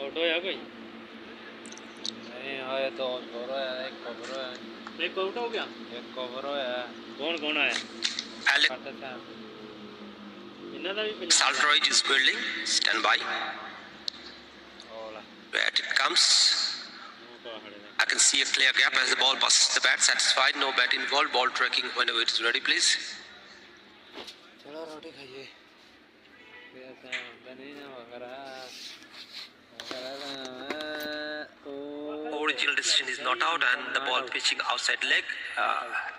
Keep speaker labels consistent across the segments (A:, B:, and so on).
A: Out होया कोई
B: नहीं होया तो और होया एक कवर होया
A: एक आउट हो गया
B: एक कवर होया
A: कौन कौन आया इन्ना दा भी
C: Saltroid is building. Stand by. Where it comes. I can see a clear gap as the ball passes the bat. Satisfied. No bat involved. Ball tracking whenever it is ready, please.
B: चलो रोटी खाइए कैसा बनी ना वगैरह
C: Original decision is not out and the ball pitching outside leg.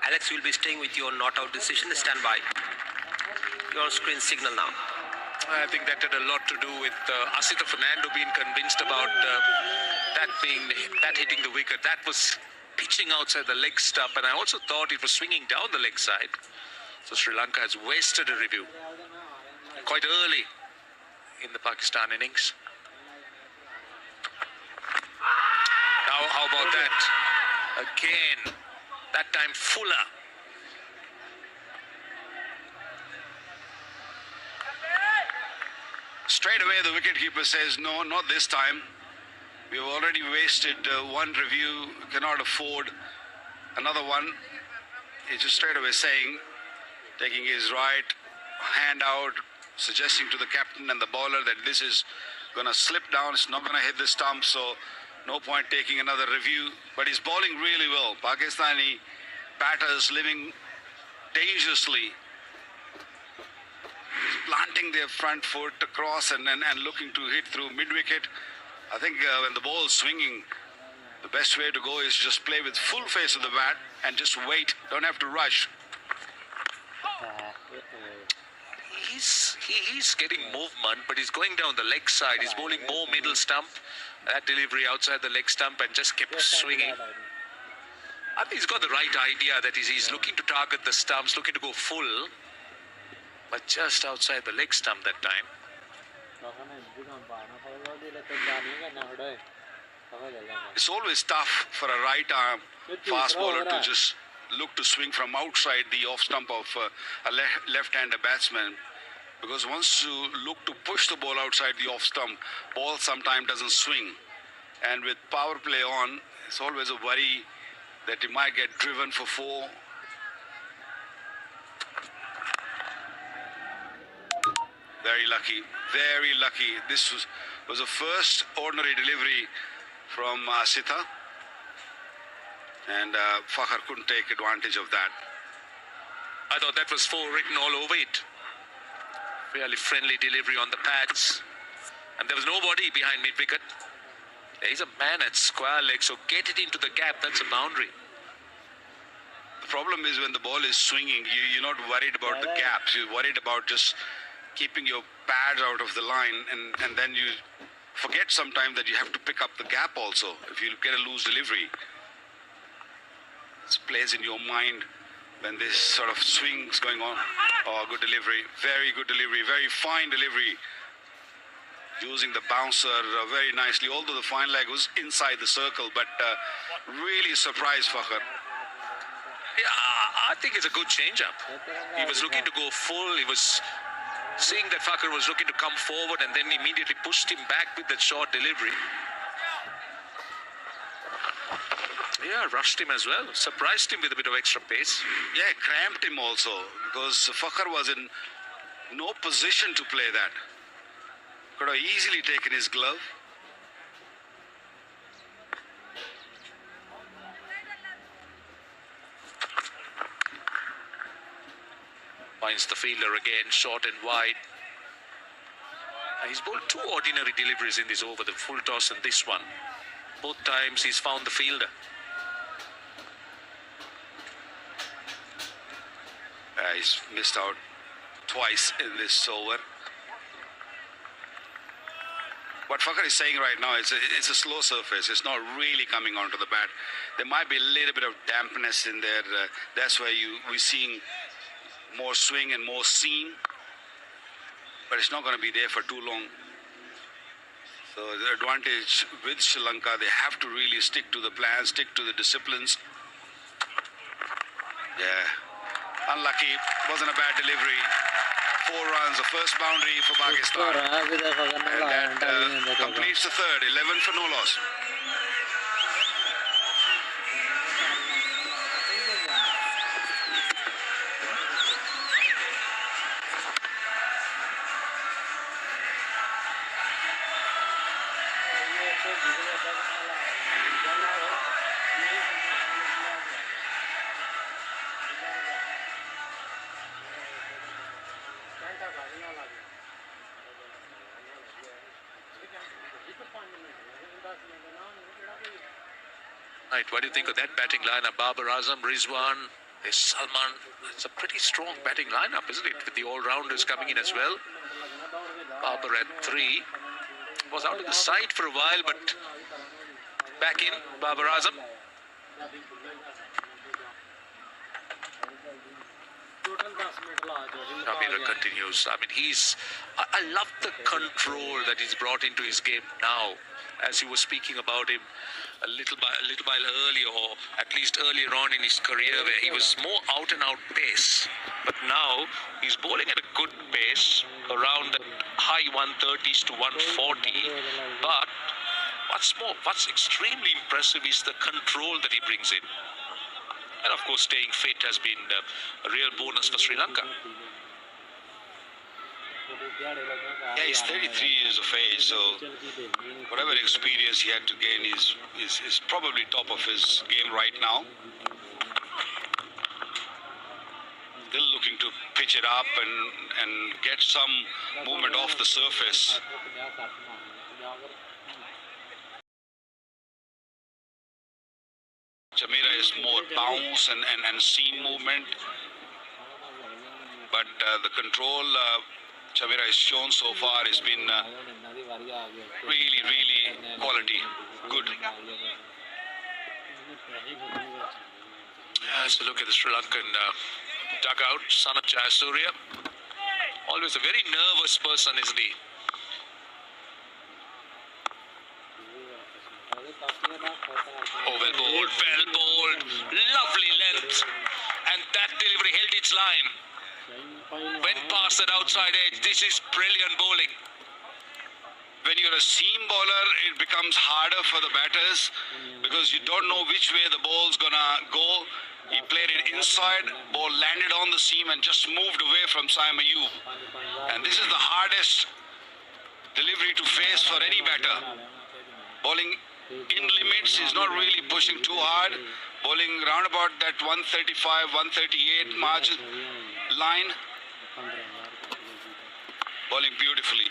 C: Alex will be staying with your not out decision. Stand by. Your screen signal now.
D: I think that had a lot to do with Asita Fernando being convinced about that hitting the wicket. That was pitching outside the leg stump, and I also thought it was swinging down the leg side. So Sri Lanka has wasted a review quite early in the Pakistan innings. Now, how about that? Again, that time Fuller. Straight away, the wicketkeeper says, no, not this time. We have already wasted one review, cannot afford another one. He's just straight away saying, taking his right hand out, suggesting to the captain and the bowler that this is going to slip down, it's not going to hit the stump, so no point taking another review. But he's bowling really well. Pakistani batters living dangerously, planting their front foot across and looking to hit through mid-wicket. I think when the ball is swinging, the best way to go is just play with full face of the bat and just wait. Don't have to rush. He's getting movement, but he's going down the leg side. He's bowling more middle stump. That delivery outside the leg stump and just kept swinging. I think he's got the right idea that he's looking to target the stumps, looking to go full, but just outside the leg stump that time. It's always tough for a right arm fast bowler to just look to swing from outside the off stump of a left-hander batsman, because once you look to push the ball outside the off stump, ball sometimes doesn't swing, and with power play on, it's always a worry that he might get driven for four. Very lucky, very lucky. This was the first ordinary delivery from Asita, and Fakhar couldn't take advantage of that. I thought that was four written all over it. Really friendly delivery on the pads, and there was nobody behind mid-wicket. There is a man at square leg, so get it into the gap, that's a boundary. The problem is when the ball is swinging, you're not worried about the gaps, you're worried about just keeping your pads out of the line, and then you forget sometimes that you have to pick up the gap also if you get a loose delivery. It plays in your mind when this sort of swing's going on. Oh, good delivery, very good delivery, very fine delivery. Using the bouncer very nicely, although the fine leg was inside the circle, but really surprised Fakhar. Yeah, I think it's a good change-up. He was looking to go full, he was seeing that Fakhar was looking to come forward and then immediately pushed him back with that short delivery. Yeah, rushed him as well. Surprised him with a bit of extra pace. Yeah, cramped him also because Fakhar was in no position to play that. Could have easily taken his glove. Finds the fielder again, short and wide. He's bowled two ordinary deliveries in this over, the full toss and this one. Both times he's found the fielder. He's missed out twice in this over. What Fakhar is saying right now, it's a slow surface. It's not really coming onto the bat. There might be a little bit of dampness in there. That's why we're seeing more swing and more seam. But it's not going to be there for too long. So the advantage with Sri Lanka, they have to really stick to the plan, stick to the disciplines. Yeah, unlucky. Wasn't a bad delivery. 4 runs, the first boundary for Pakistan. And that completes the third, 11 for no loss. Right, what do you think of that batting lineup? Babar Azam, Rizwan, there's Salman. It's a pretty strong batting lineup, isn't it? With the all-rounders coming in as well. Babar at 3. Was out of the side for a while, but back in, Babar Azam. Shamira continues. I mean, I love the control that he's brought into his game now. As you were speaking about him a little while earlier, or at least earlier on in his career, where he was more out and out pace. But now he's bowling at a good pace, around the high 130s to 140. But what's extremely impressive is the control that he brings in. And of course, staying fit has been a real bonus for Sri Lanka.
E: Yeah, he's 33 years of age, so whatever experience he had to gain is probably top of his game right now. Still looking to pitch it up and get some movement off the surface. Shamira is more bounce and seam movement, but the control Shamira has shown so far has been really quality, good.
D: As we look at the Sri Lankan dugout, Sanath Jayasuriya, always a very nervous person, isn't he? Oh, well bowled, lovely length, and that delivery held its line. Went past that outside edge. This is brilliant bowling.
E: When you're a seam bowler, it becomes harder for the batters because you don't know which way the ball's gonna go. He played it inside, ball landed on the seam and just moved away from Saim Ayub. And this is the hardest delivery to face for any batter. Bowling in limits, he's not really pushing too hard. Bowling round about that 135, 138 margin line. Bowling beautifully.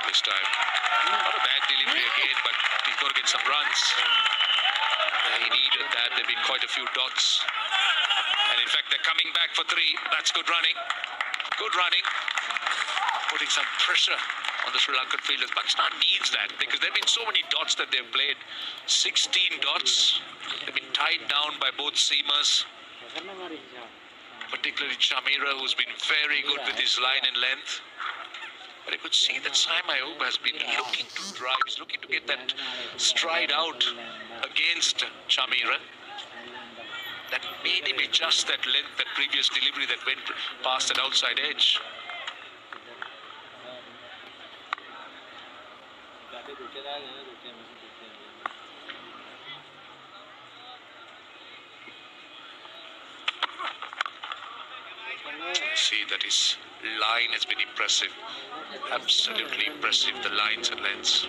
D: This time, not a bad delivery again, but he's got to get some runs. He needed that. There've been quite a few dots. And in fact, they're coming back for 3. That's good running. Good running. Putting some pressure on the Sri Lankan fielders. Pakistan needs that because there have been so many dots that they've played. 16 dots. They've been tied down by both seamers. Particularly Shamira, who's been very good with his line and length. But I could see that Saim Ayub has been looking to drive. He's looking to get that stride out against Shamira. That made him adjust that length, that previous delivery that went past that outside edge. See that his line has been impressive. Absolutely impressive, the lines and lengths.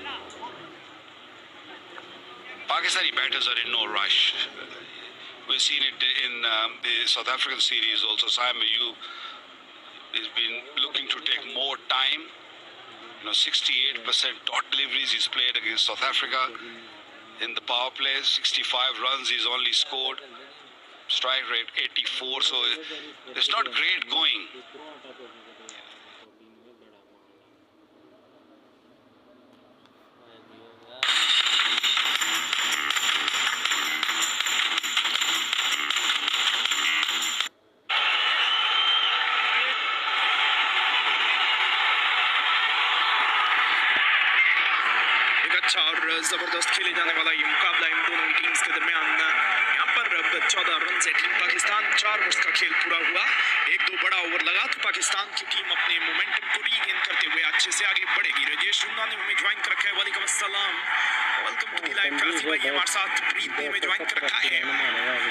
E: Pakistani batters are in no rush. We've seen it in the South African series also. Saim Ayub has been looking to take more time. 68% dot deliveries he's played against South Africa. In the power play, 65 runs he's only scored. Strike rate 84, so it's not great going.
F: अच्छा और ज़बरदस्त खेले जाने वाला ये मुकाबला इन दोनों ही teams के दरमियान यहाँ पर 14 रन से टीम पाकिस्तान 4 ओवर्स का खेल पूरा हुआ। 1-2 बड़ा ओवर लगा तो पाकिस्तान की टीम अपने मोमेंटम को रीगेन करते हुए अच्छे से आगे बढ़ेगी। राजेश रुंदा ने हमें ज्वाइन कर रखा है। वालेकुम अस्सलाम, वेलकम टू द लाइव। काजी भाई हमारे साथ, प्रीत भी हमें ज्वाइन कर रखा है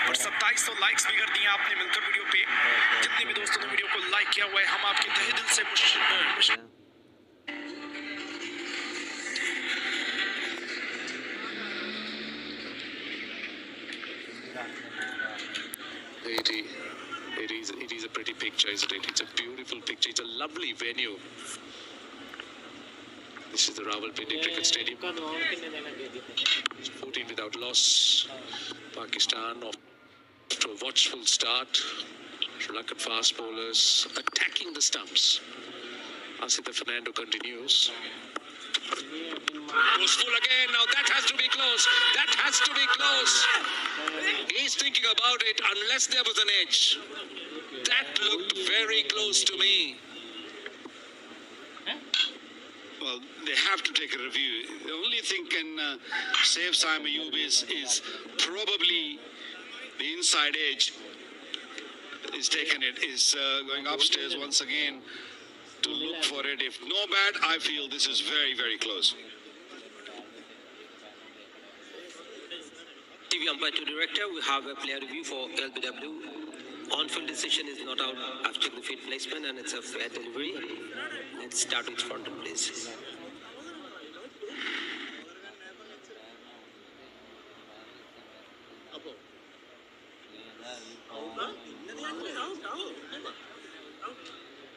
F: और 2700 लाइक्स भी कर दिए आपने मिलकर वीडियो पे। जितने भी दोस्तों ने वीडियो को लाइक किया हुआ है, हम आपके तहे दिल से
D: It is a pretty picture, isn't it? It's a beautiful picture. It's a lovely venue. This is the Rawalpindi Cricket Stadium. 14 without loss. Pakistan off to a watchful start. Sri Lankan fast bowlers attacking the stumps. Asita Fernando continues. Goes full again. Now that has to be close. That has to be close. He's thinking about it unless there was an edge. That looked very close to me.
E: Well, they have to take a review. The only thing can save Saim Ayub is probably the inside edge. Is taking it, is going upstairs once again to look for it. If no bat, I feel this is very, very close.
C: TV umpire to director, we have a player review for LBW. On-field decision is not out after the field placement and it's a fair delivery. Let's start with front please.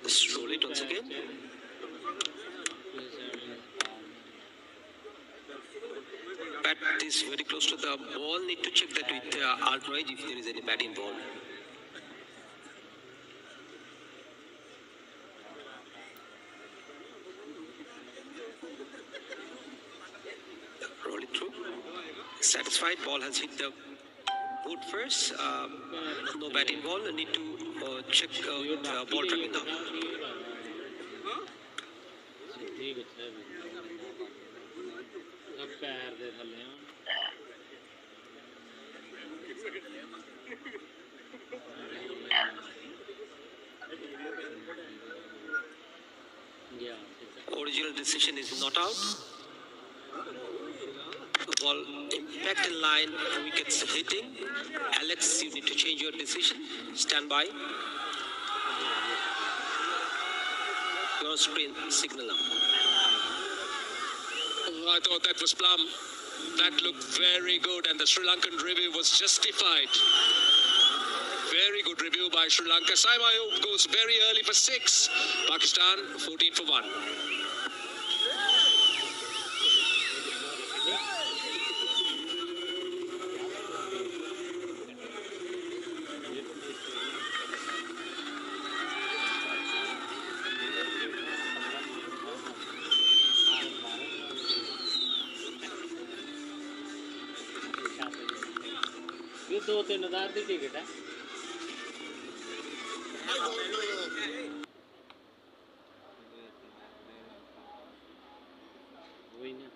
C: Let's roll it once again. Bat is very close to the ball. Need to check that with outrage if there is any bat involved. Roll it through. Satisfied. Ball has hit the boot first. No bat involved. Need to check ball tracking now. Original decision is not out. Ball impact in line, wickets hitting. Alex, you need to change your decision. Stand by. Your screen signal now.
D: I thought that was plumb. That looked very good and the Sri Lankan review was justified. Very good review by Sri Lanka. Saim Ayub goes very early for 6. Pakistan 14 for 1.
A: ये 2-3 हज़ार की ticket है। वही ना।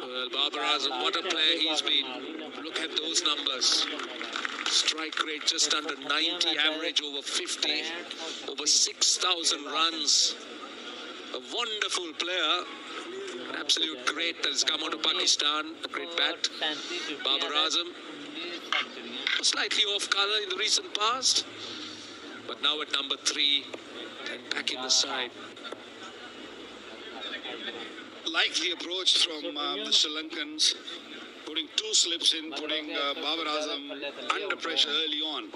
D: Well, Babar Azam, what a player he's been. Look at those numbers. Strike rate just under 90, average over 50, over 6,000 runs. A wonderful player. An absolute great that has come out of Pakistan. A great bat. Babar Azam. Slightly off colour in the recent past. But now at number 3 and back in the side.
E: Likely approach from the Sri Lankans, putting 2 slips in, putting Babar Azam under pressure early on.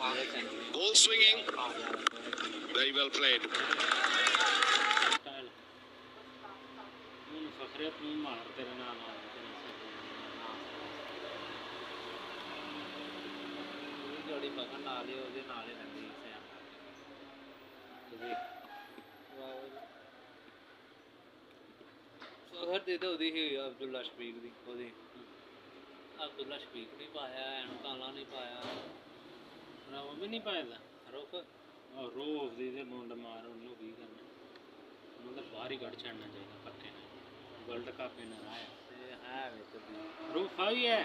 E: Ball swinging, very well played.
B: फिर दे दो दी ही अब्दुल्ला शफीक दी ओदी
A: अब्दुल्ला शफीक नहीं पाया एनकाला नहीं पाया
B: वो भी नहीं पाया था
A: रुख
B: रोफ दी ते मुंड मार उन्होंने की करना मतलब बाहर ही कट छड़ना चाहिए पक्के ने वर्ल्ड कप इन्हें आया
A: ते है विच दी
B: रूफ आई है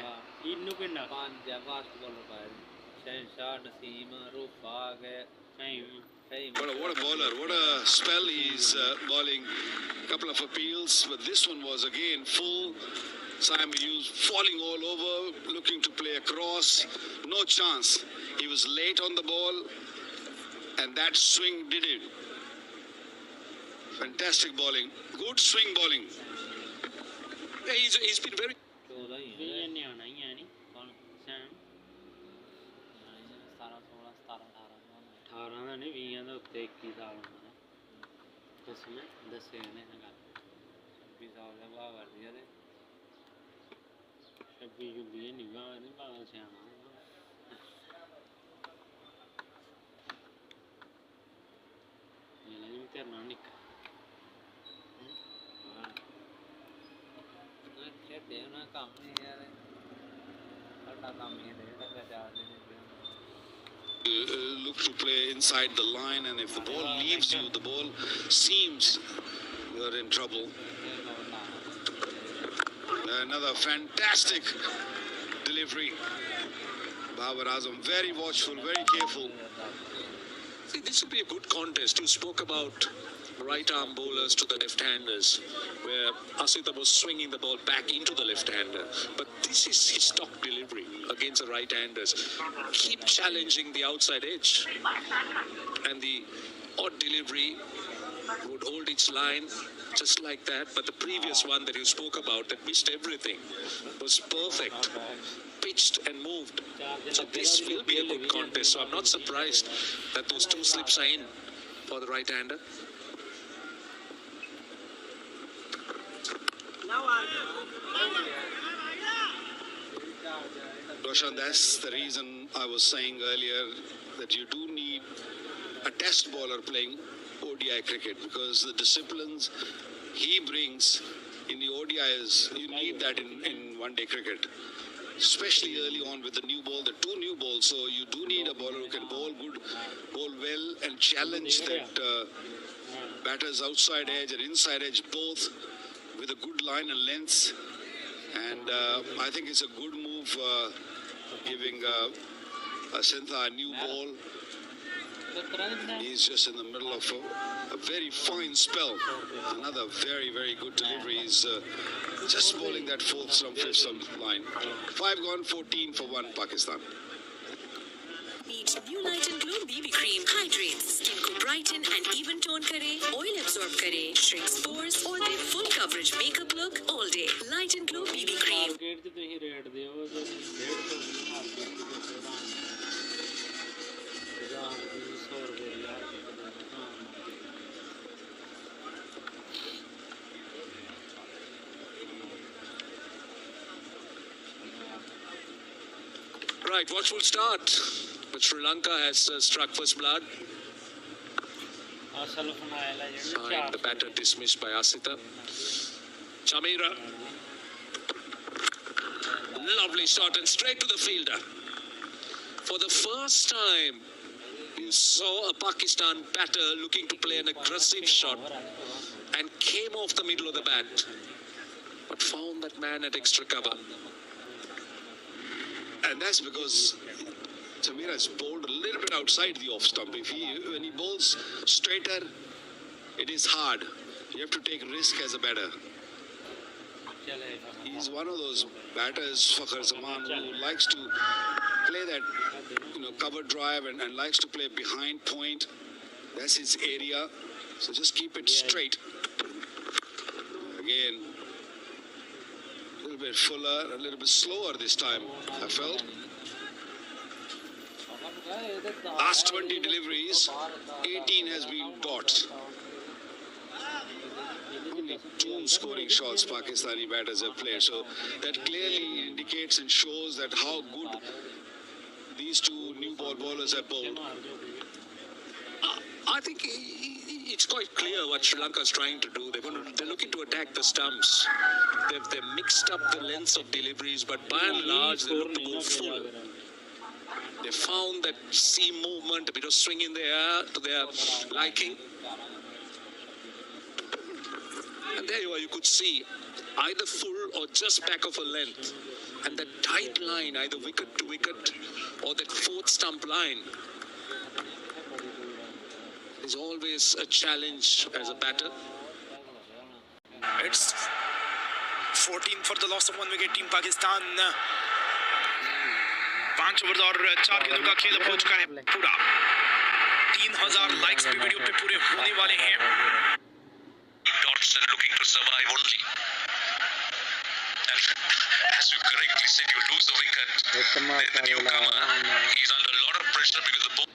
B: इन्नू किन्ना
A: पांच फास्ट बॉलर पाए शहनशाह नसीम रूफ आ गए
B: सही
E: What a bowler, what a spell he's bowling. Couple of appeals, but this one was again full. Simon Hughes falling all over, looking to play across. No chance. He was late on the ball, and that swing did it. Fantastic bowling. Good swing bowling. Yeah, he's been very...
A: 14 ही
B: भी
A: है
B: ये न्याना ही है नहीं
A: कौन
B: Sam
A: 17 16 17 18
B: 18 ਦਾ ਨਹੀਂ 20 ਦਾ ਉੱਤੇ 21 ਸਾਲ ਹੁੰਦਾ ਦੱਸਣਾ ਦੱਸੇ ਨੇ ਨਾ ਗੱਲ
A: 26 ਸਾਲ ਦਾ ਬਾਹਰ ਕਰਦੀ ਆ ਤੇ
B: 26 ਜੁਬੀ ਨਹੀਂ ਗਾ ਨਹੀਂ ਬਾਲ ਸਿਆਣਾ ਇਹ ਨਹੀਂ ਕਰਨਾ ਨਿੱਕ
A: ਨਾ ਖੇਡੇ ਉਹਨਾਂ ਕੰਮ ਨਹੀਂ ਯਾਰ ਸਾਡਾ ਕੰਮ ਹੀ ਹੈ ਟੱਕਾ ਚਾਰ ਦੇ
E: look to play inside the line, and if the ball leaves you, the ball seems you're in trouble. Another fantastic delivery. Babar Azam very watchful, very careful.
D: See, this would be a good contest. You spoke about right arm bowlers to the left-handers, where Asita was swinging the ball back into the left-hander. But this is his stock delivery against the right-handers. Keep challenging the outside edge. And the odd delivery would hold its line just like that. But the previous one that you spoke about that missed everything was perfect. Pitched and moved. So this will be a good contest. So I'm not surprised that those two slips are in for the right-hander.
E: Roshan, that's the reason I was saying earlier that you do need a test bowler playing ODI cricket, because the disciplines he brings in the ODIs, you need that in one-day cricket. Especially early on with the new ball, the two new balls. So you do need a bowler who can bowl good, bowl well, and challenge that batters outside edge and inside edge both with a good line and length. And I think it's a good move giving Asintha a new ball. He's just in the middle of a very fine spell. Another very, very good delivery. He's just bowling that fourth stump, fifth stump line. 5 gone, 14 for 1 Pakistan.
G: Meet new Light and Glow BB Cream. Hydrates, skin को brighten and even tone करे, oil absorb करे, shrinks pores और दे full coverage makeup look all day. Light and Glow BB Cream.
B: Market ਤੇ ਤੁਸੀਂ rate ਦਿਓ 150 market ਦੇ ਜਾਂ 100 ਰੁਪਏ ਦੀ ਯਾਰ
D: Right, watchful start. But Sri Lanka has struck first blood.
B: ਅਸਲ ਫਨਾਇਲ ਹੈ
D: Fine, the batter dismissed by Asita. Chamira. Lovely shot and straight to the fielder. For the first time, you saw a Pakistan batter looking to play an aggressive shot and came off the middle of the bat, but found that man at extra cover.
E: And that's because Chamira has bowled a little bit outside the off stump. When he bowls straighter, it is hard. You have to take risk as a batter. He's one of those batters, Fakhar Zaman, who likes to play that, cover drive and likes to play behind point. That's his area. So just keep it straight. Again, a little bit fuller, a little bit slower this time, I felt. Last 20 deliveries, 18 has been dots. Only 2 scoring shots Pakistani batters have played. So that clearly indicates and shows that how good these two new ball bowlers have bowled.
D: I think
C: it's quite clear what Sri Lanka is trying to do. They're looking to attack the stumps. They've mixed up the lengths of deliveries, but by and large, they look to go full. They found that seam movement, a bit of swing in the air to their liking. And there you are, you could see either full or just back of a length. And that tight line, either wicket to wicket or that fourth stump line, is always a challenge as a batter.
F: It's 14 for the loss of 1 wicket. Team Pakistan 5 over और 4 गेंदों का खेल हो चुका है पूरा. 3000 likes भी video पे पूरे होने वाले हैं.
D: Dots are looking to survive only. And as you correctly said, you lose the wicket. The newcomer, he's under a lot of pressure because the ball.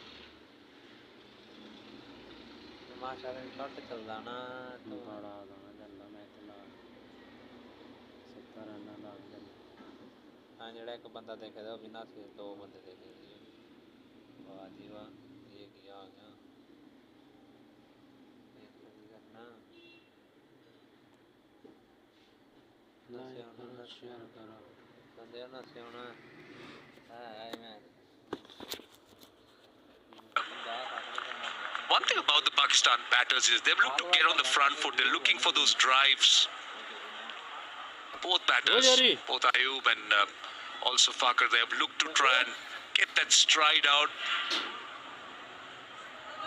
A: माशाल्लाह शॉट चलदा ना तो
B: बड़ा गाना चलदा मैं चला 70 रन दा चल.
A: हां जेड़ा एक बंदा देखे दा बिना से दो बंदे देखे थे. वाह जी वाह, ये किया आ गया. करना
B: शेयर करो
A: बंदे ना से होना है मैं.
D: One thing about the Pakistan batters is they've looked to get on the front foot. They're looking for those drives. Both batters, both Ayub and also Fakar, they have looked to try and get that stride out.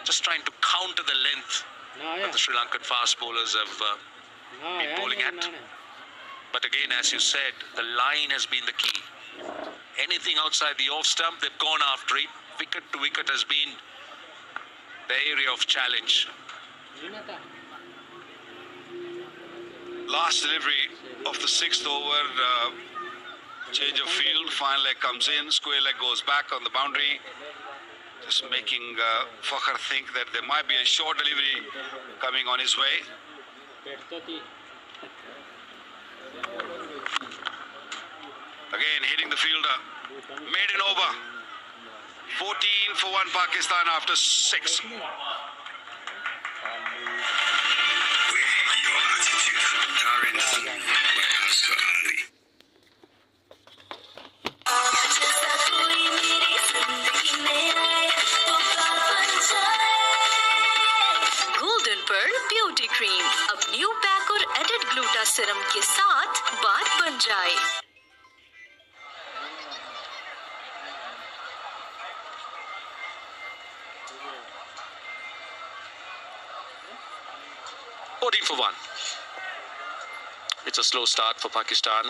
D: Just trying to counter the length that the Sri Lankan fast bowlers have been bowling at. But again, as you said, the line has been the key. Anything outside the off stump, they've gone after it. Wicket to wicket has been the area of challenge.
E: Last delivery of the 6th over, change of field, fine leg comes in, square leg goes back on the boundary, just making Fakhr think that there might be a short delivery coming on his way. Again hitting the fielder, maiden over. 14 for 1 Pakistan after 6.
G: Golden pearl beauty cream अब new pack और added gluta serum के साथ बात बन जाए.
D: For 1. It's a slow start for Pakistan.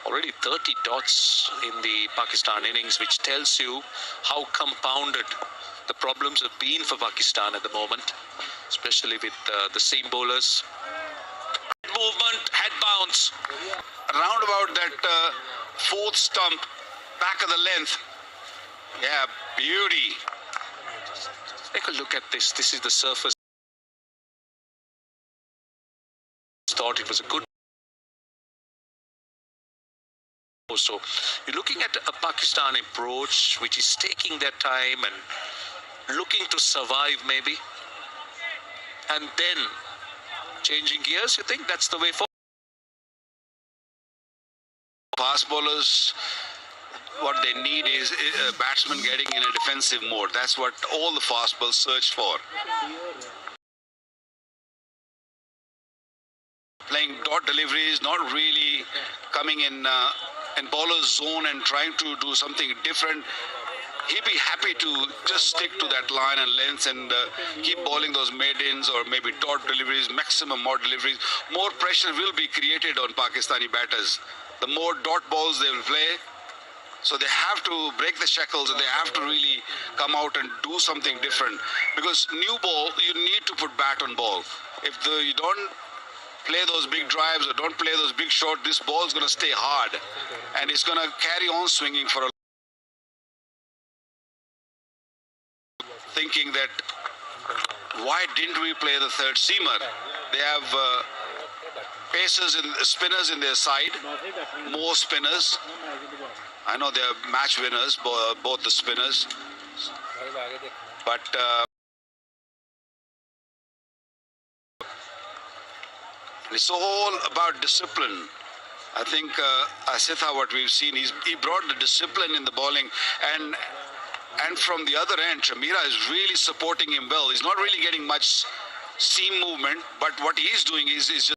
D: Already 30 dots in the Pakistan innings, which tells you how compounded the problems have been for Pakistan at the moment, especially with the seam bowlers. Movement, head bounce.
E: Around about that 4th stump, back of the length. Yeah, beauty.
D: Take a look at this. This is the surface. Thought it was a good. So you're looking at a Pakistan approach which is taking their time and looking to survive maybe, and then changing gears. You think that's the way forward?
E: Fast bowlers, what they need is a batsman getting in a defensive mode. That's what all the fast bowlers search for. Playing dot deliveries, not really coming in bowler's zone and trying to do something different. He'd be happy to just stick to that line and length and keep bowling those maidens or maybe dot deliveries, maximum more deliveries. More pressure will be created on Pakistani batters. The more dot balls they will play, so they have to break the shackles and they have to really come out and do something different. Because new ball, you need to put bat on ball. If you don't play those big drives or don't play those big shots, this ball is going to stay hard and it's going to carry on swinging for a thinking that why didn't we play the third seamer? They have pacers and spinners in their side, more spinners. I know they're match winners, both the spinners. But it's all about discipline. I think Asitha, what we've seen, he brought the discipline in the bowling, and from the other end, Shamira is really supporting him well. He's not really getting much seam movement, but what he's doing is just,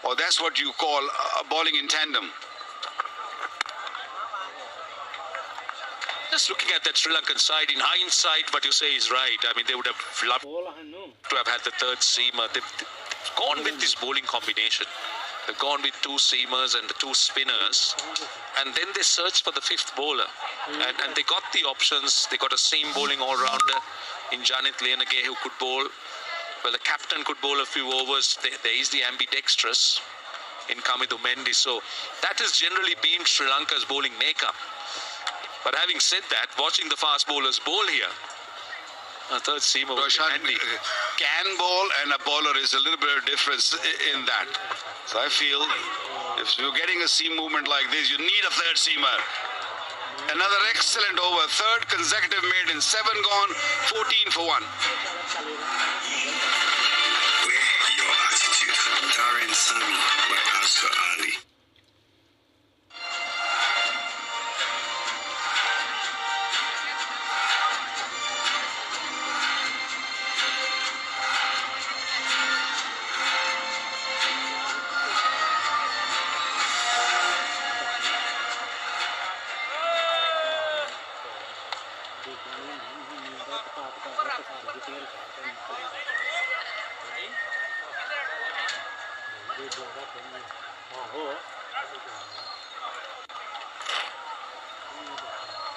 E: or that's what you call bowling in tandem.
D: Just looking at that Sri Lankan side, in hindsight, what you say is right. I mean, they would have loved to have had the third seamer. They've gone with this bowling combination. They've gone with two seamers and the two spinners. And then they searched for the fifth bowler. And they got the options. They got a seam bowling all-rounder in Janit Lianage who could bowl. Well, the captain could bowl a few overs. There is the ambidextrous in Kamidu Mendy. So that has generally been Sri Lanka's bowling makeup. But having said that, watching the fast bowlers bowl here, a third seamer would be handy.
E: Can bowl and a bowler is a little bit of difference in that. So I feel if you're getting a seam movement like this, you need a third seamer. Another excellent over, third consecutive maiden, 7 gone, 14 for 1.
H: Wear your attitude. Darren Sami by Asghar Ali.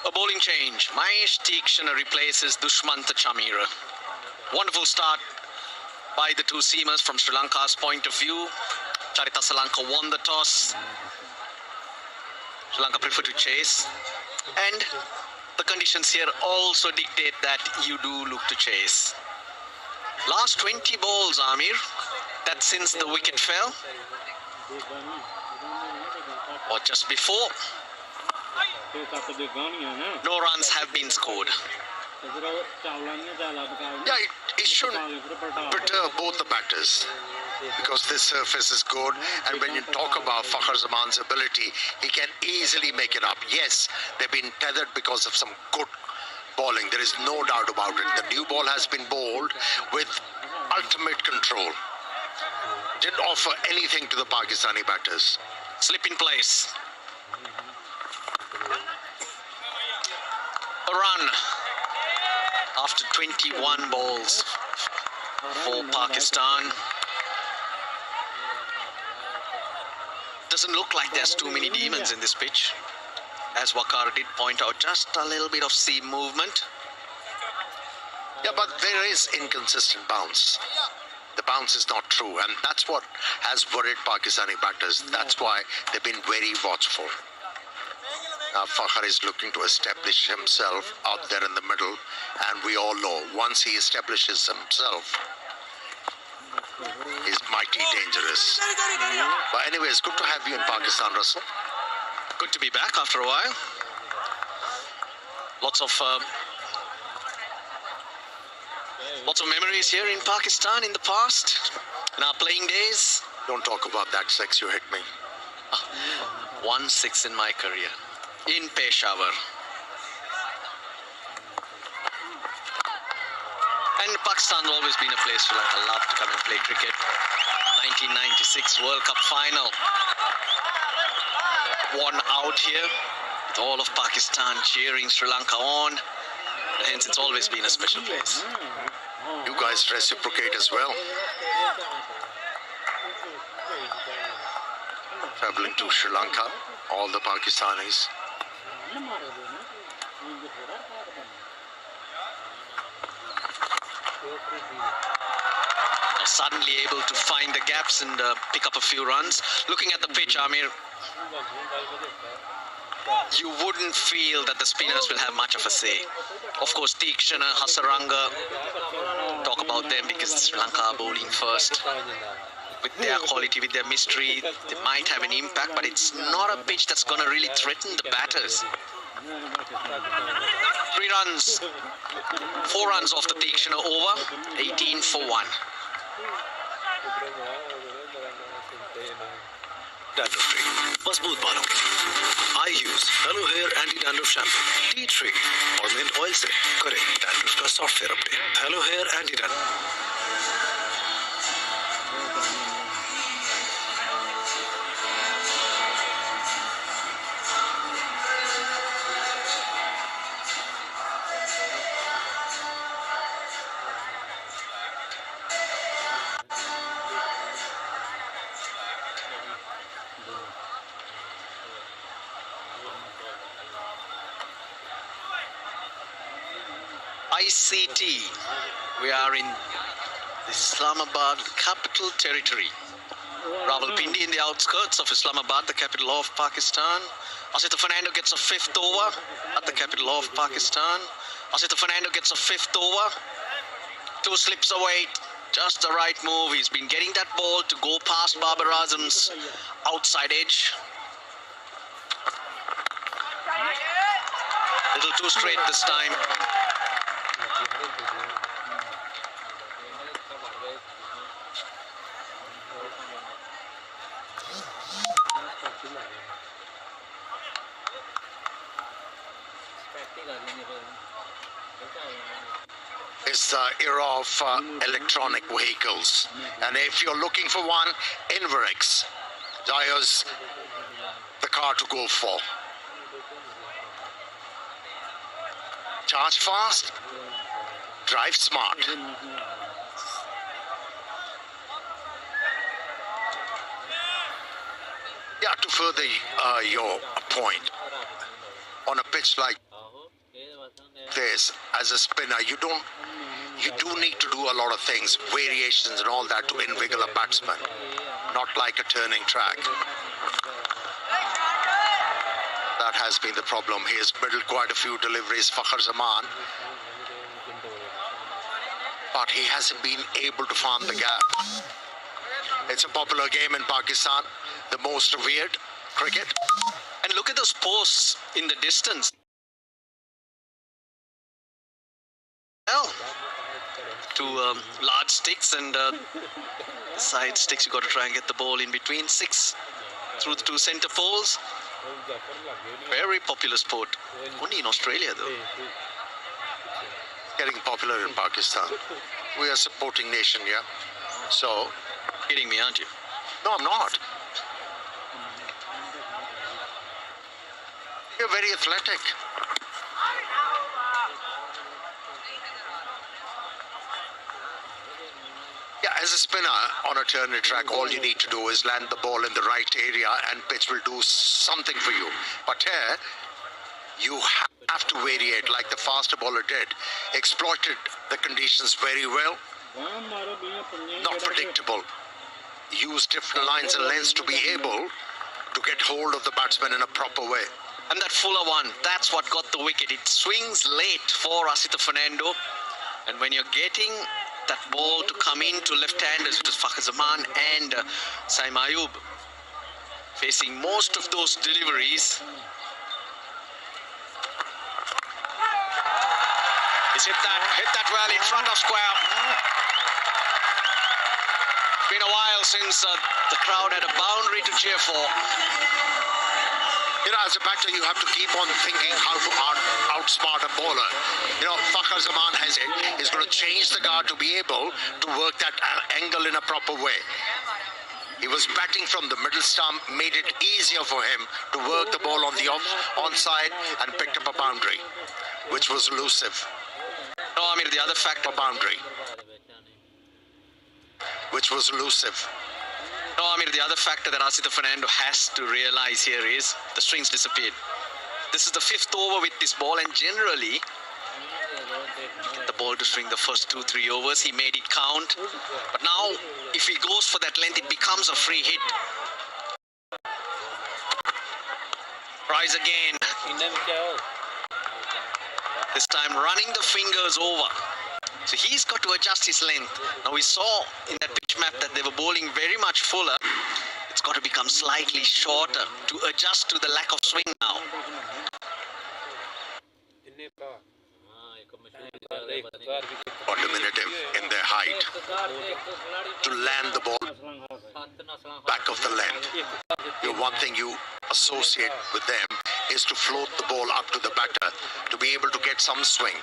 I: A bowling change. Mahesh Tikshana replaces Dushmanta Chamira. Wonderful start by the two seamers from Sri Lanka's point of view. Charita Salanka won the toss. Sri Lanka prefer to chase. And the conditions here also dictate that you do look to chase. Last 20 balls, Amir. That's since the wicket fell. Or just before. No runs have been scored.
H: Yeah, it shouldn't perturb both the batters because this surface is good, and when you talk about Fakhar Zaman's ability, he can easily make it up. Yes, they've been tethered because of some good bowling. There is no doubt about it. The new ball has been bowled with ultimate control. Didn't offer anything to the Pakistani batters.
I: Slip in place. A run after 21 balls for Pakistan. Doesn't look like there's too many demons in this pitch. As Wakar did point out, just a little bit of seam movement.
H: Yeah, but there is inconsistent bounce. The bounce is not true, and that's what has worried Pakistani batters. That's why they've been very watchful. Now Fakhar is looking to establish himself out there in the middle, and we all know once he establishes himself, he's mighty dangerous. But anyways, good to have you in Pakistan, Russell.
I: Good to be back after a while. Lots of memories here in Pakistan in the past, in our playing days.
H: Don't talk about that sex, you hit me.
I: 1-6 in my career. In Peshawar. And Pakistan's always been a place Sri Lanka love to come and play cricket. 1996 World Cup final. Won out here with all of Pakistan cheering Sri Lanka on. Hence it's always been a special place.
H: You guys reciprocate as well. Traveling to Sri Lanka, all the Pakistanis.
I: Suddenly able to find the gaps and pick up a few runs. Looking at the pitch, Amir, you wouldn't feel that the spinners will have much of a say. Of course, Tikshana, Hasaranga, talk about them because Sri Lanka are bowling first. With their quality, with their mystery, they might have an impact, but it's not a pitch that's going to really threaten the batters. 3 runs, 4 runs off the Tikshana over, 18 for 1.
J: Dandruff-free, मजबूत बालों के लिए I use hello hair anti dandruff shampoo tea tree और mint oil से करें dandruff का software update. Hello hair anti dandruff.
I: ICT. We are in Islamabad, capital territory. Rawalpindi in the outskirts of Islamabad, the capital of Pakistan. Azeem Fernando gets a 5th over at the capital of Pakistan. Azeem Fernando gets a 5th over. 2 slips away. Just the right move. He's been getting that ball to go past Babar Azam's outside edge. Little too straight this time.
H: It's the era of electronic vehicles, and if you're looking for one, Inverix Dyer's the car to go for. Charge fast, drive smart. Yeah, to further your point, on a pitch like this, as a spinner, you do need to do a lot of things, variations and all that to invigorate a batsman, not like a turning track. That has been the problem. He has middled quite a few deliveries, Fakhar Zaman, but he hasn't been able to farm the gap. It's a popular game in Pakistan, the most revered cricket.
I: And look at those posts in the distance. Well, 2 large sticks and side sticks. You got to try and get the ball in between. 6 through the 2 center poles. Very popular sport. Only in Australia though.
H: Getting popular in Pakistan. We are a supporting nation, yeah. So,
I: kidding me, aren't you?
H: No, I'm not. You're very athletic. Yeah, as a spinner on a turning track, all you need to do is land the ball in the right area and pitch will do something for you. But here, you have to variate like the faster bowler did. Exploited the conditions very well. Not predictable. Use different lines and lengths to be able to get hold of the batsman in a proper way.
I: And that fuller one, that's what got the wicket. It swings late for Azeem Fernando. And when you're getting that ball to come in to left-handers, which is Fakhar Zaman and Saim Ayub, facing most of those deliveries. He's hit that well in front of square. It's been a while since the crowd had a boundary to cheer for.
H: You know, as a batter, you have to keep on thinking how to outsmart a bowler. You know, Fakhar Zaman has it. He's going to change the guard to be able to work that angle in a proper way. He was batting from the middle stump, made it easier for him to work the ball on the onside and picked up a boundary, which was elusive.
I: No, I mean the other factor.
H: A boundary, which was elusive.
I: No, I mean the other factor that Azeem Fernando has to realize here is the strings disappeared. This is the 5th over with this ball, and generally get the ball to swing the first 2-3 overs. He made it count, but now if he goes for that length, it becomes a free hit. Tries again. This time running the fingers over. So he's got to adjust his length. Now we saw in that pitch map that they were bowling very much fuller. It's got to become slightly shorter to adjust to the lack of swing now.
H: or diminutive in their height to land the ball back of the length. One thing you associate with them is to float the ball up to the batter to be able to get some swing.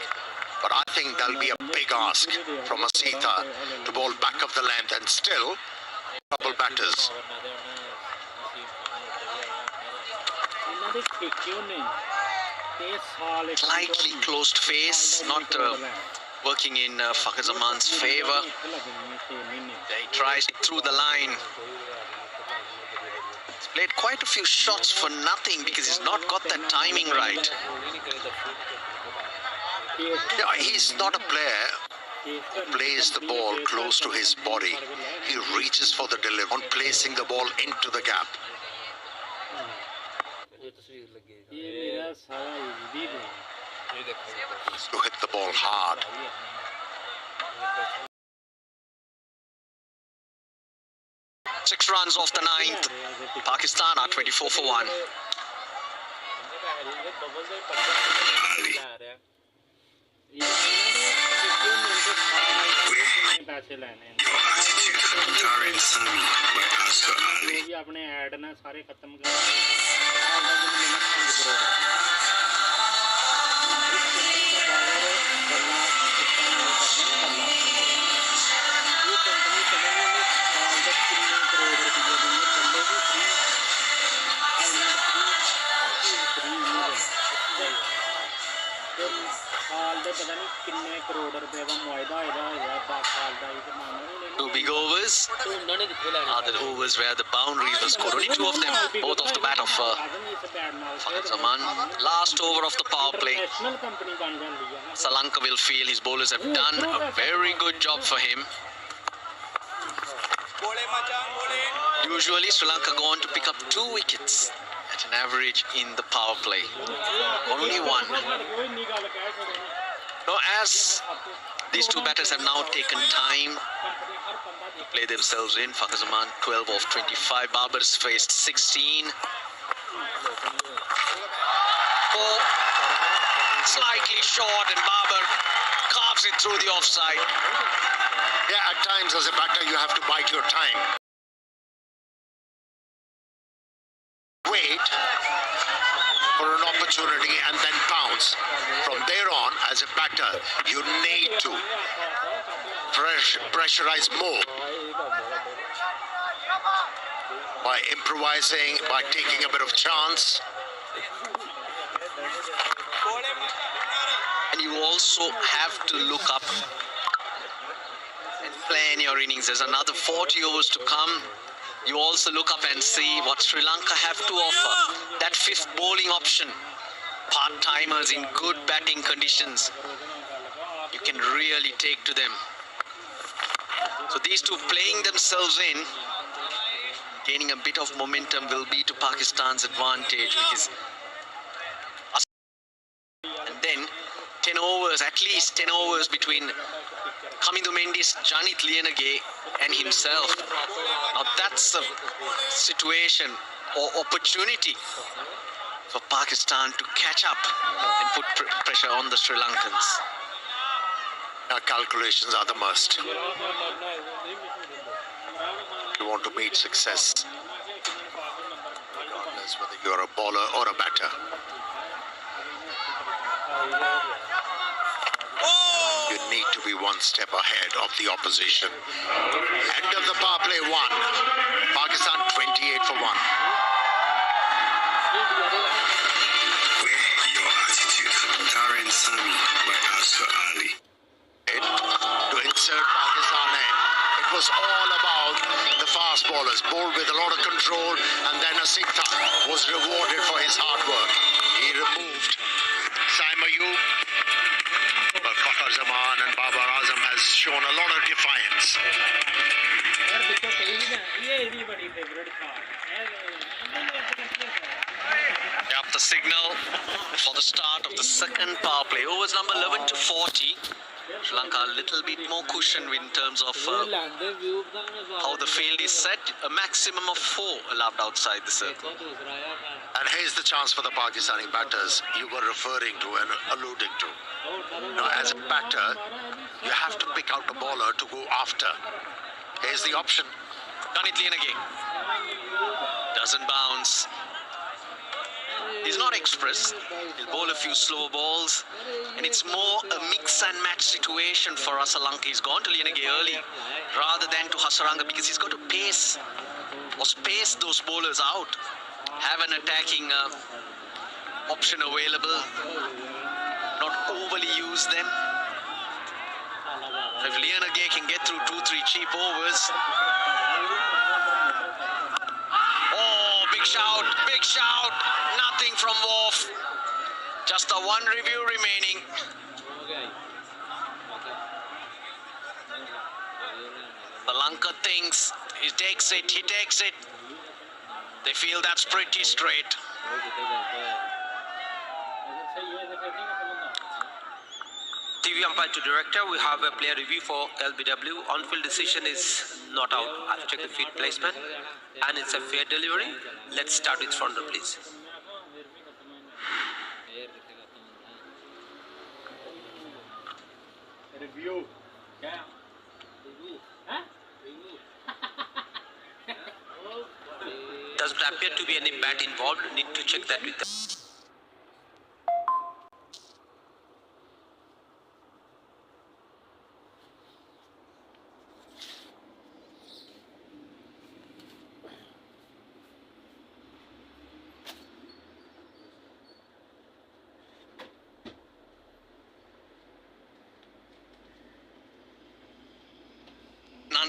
H: But I think that'll be a big ask from Asita to bowl back of the length and still double batters.
I: Slightly closed face, not working in Fakhar Zaman's favor. He tries it through the line. He's played quite a few shots for nothing because he's not got that timing right.
H: Yeah, he's not a player who plays the ball close to his body. He reaches for the delivery on placing the ball into the gap. To hit the ball hard.
I: Six runs off the ninth. Pakistan are 24 for 1. Two big overs. Other overs where the boundaries were scored. Only two of them, both off the bat of Fakhar Zaman. Last over of the power play. Sri Lanka will feel his bowlers have done a very good job for him. Usually Sri Lanka go on to pick up 2 wickets at an average in the power play. Only one. Now, as these two batters have now taken time to play themselves in, Fakhar Zaman 12 of 25, Babar's faced 16. Oh, slightly short and Babar carves it through the offside.
H: Yeah, at times as a batter you have to bite your time. Wait for an opportunity and then pounce. From there on, as a batter, you need to pressurize more by improvising, by taking a bit of chance.
I: And you also have to look up and plan your innings. There's another 40 overs to come. You also look up and see what Sri Lanka have to offer. That fifth bowling option, part-timers in good batting conditions, you can really take to them. So these two playing themselves in, gaining a bit of momentum will be to Pakistan's advantage, because and then 10 overs, at least 10 overs between Hamidu Mendes, Janit Lienage and himself. Now that's a situation or opportunity for Pakistan to catch up and put pressure on the Sri Lankans.
H: Our calculations are the must. You want to meet success, regardless whether you're a bowler or a batter. You need to be one step ahead of the opposition. End of the power play 1. Pakistan 28 for 1.
J: Your attitude, Darren Sami by Asghar Ali.
H: To insert Pakistan in. It was all about the fast bowlers, bowled with a lot of control, and then Asita was rewarded for his hard work. He removed Saim Ayub, but Fakhar Zaman and Babar Azam has shown a lot of defiance.
I: Up the signal for the start of the second power play. Overs number 11 to 40. Sri Lanka a little bit more cushion in terms of how the field is set. A maximum of 4 allowed outside the circle.
H: And here's the chance for the Pakistani batters you were referring to and alluding to. Now, as a batter, you have to pick out the bowler to go after. Here's the option.
I: Done it again. Doesn't bounce. He's not express. He'll bowl a few slow balls. And it's more a mix and match situation for Asalanka. He's gone to Lianage early rather than to Hasaranga because he's got to pace or space those bowlers out. Have an attacking option available. Not overly use them. If Lianage can get through 2-3 cheap overs. Big shout, nothing from Wolf. Just the one review remaining. Lanka thinks he takes it. They feel that's pretty straight.
K: TV umpire to director, we have a player review for LBW. On-field decision is not out. I have to check the field placement and it's a fair delivery. Let's start with front row, please.
B: Review.
K: Doesn't appear to be any bat involved. Need to check that with the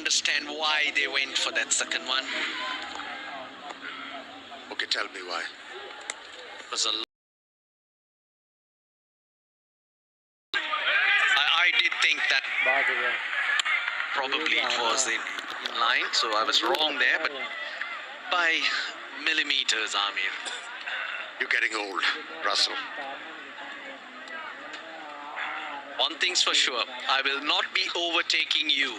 I: understand why they went for that second one.
H: Okay, tell me why.
I: It was I did think that probably it was in line, so I was wrong there, but by millimeters, Amir.
H: You're getting old, Russell.
I: One thing's for sure, I will not be overtaking you.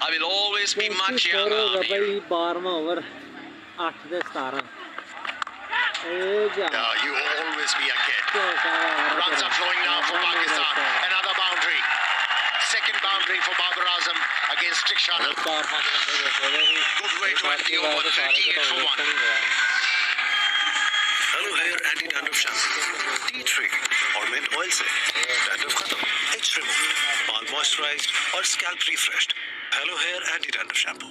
I: I will always be much younger, Amir.
H: You always be a kid. Runs are flowing now for Pakistan. Another boundary. Second boundary for Babar Azam against Tikshana. Good way to end the over. 38 for 1.
J: Hello Hair Anti-Dandruff Shampoo. Tea tree or mint oil se dandruff khatam. Itch removed, balm moisturized or scalp refreshed. Hello Hair Anti-Dandruff Shampoo.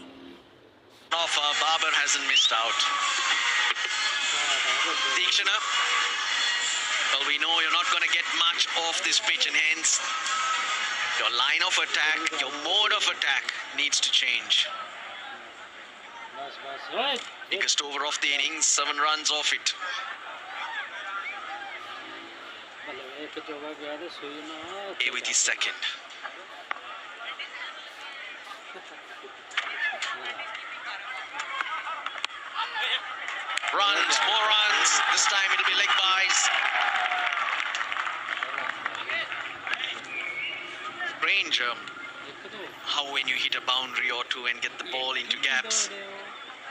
I: Babar hasn't missed out. Tikshana, well, we know you're not going to get much off this pitch, and hence your line of attack, your mode of attack needs to change. Biggest over of the innings, 7 runs off it. A with his second. Runs, more runs. This time it'll be leg byes. Strange how when you hit a boundary or two and get the ball into gaps,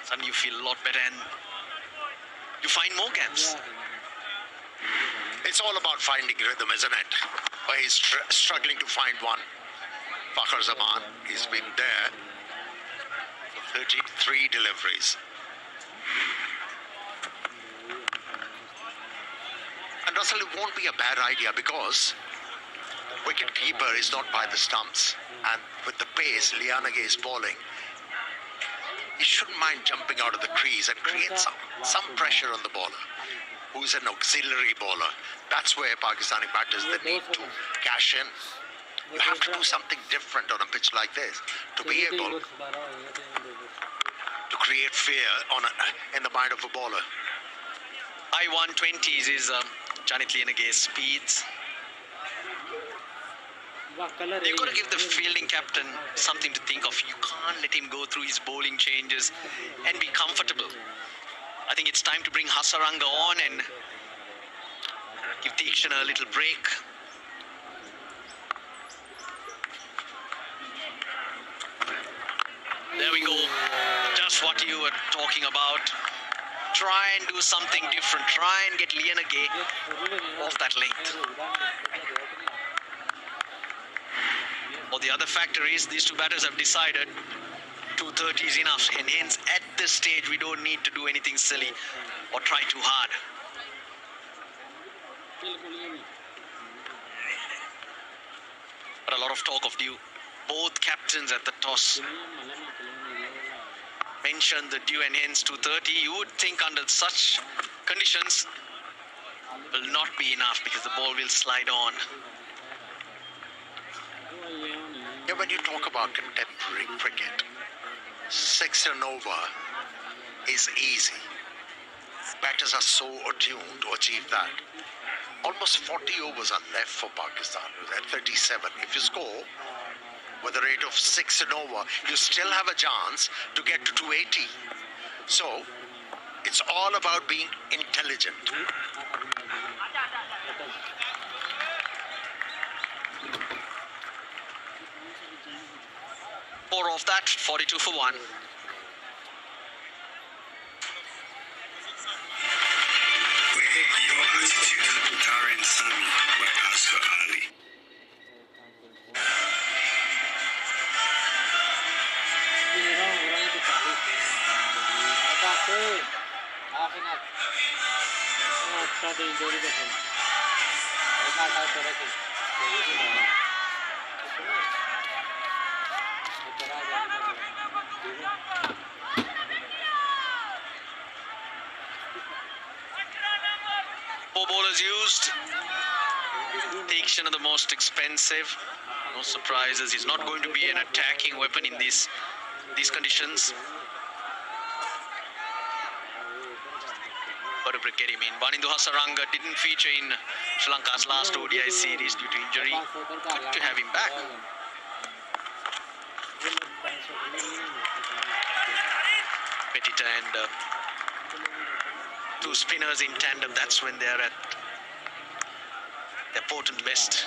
I: suddenly you feel a lot better and you find more gaps.
H: It's all about finding rhythm, isn't it? But he's struggling to find one. Fakhar Zaman, he's been there for 33 deliveries. And Russell, it won't be a bad idea because wicket-keeper is not by the stumps. And with the pace Lianage is bowling, he shouldn't mind jumping out of the crease and create some pressure on the bowler, who's an auxiliary bowler. That's where Pakistani batters, they need to cash in. You have to do something different on a pitch like this to be able to create fear in the mind of a bowler.
I: I-120s is Janit Lianage's speeds. You've got to give the fielding captain something to think of. You can't let him go through his bowling changes and be comfortable. I think it's time to bring Hasaranga on and give Tikshana a little break. There we go. Just what you were talking about. Try and do something different. Try and get Lienage off that length. Or the other factor is these two batters have decided 230 is enough, and hence at this stage we don't need to do anything silly or try too hard. But a lot of talk of both captains at the toss mentioned the due and hence 230. You would think under such conditions will not be enough because the ball will slide on.
H: Yeah, when you talk about contemporary cricket, 6 and over is easy. Batters are so attuned to achieve that. Almost 40 overs are left for Pakistan at 37. If you score with a rate of 6 and over, you still have a chance to get to 280. So it's all about being intelligent.
I: Four off that, 42 for 1. Four bowlers used. Diction the most expensive. No surprises. He's not going to be an attacking weapon in these conditions. Got to get him in. Banindu Hasaranga didn't feature in Sri Lanka's last ODI series due to injury. Good to have him back. Petita and two spinners in tandem, that's when they're at their potent best.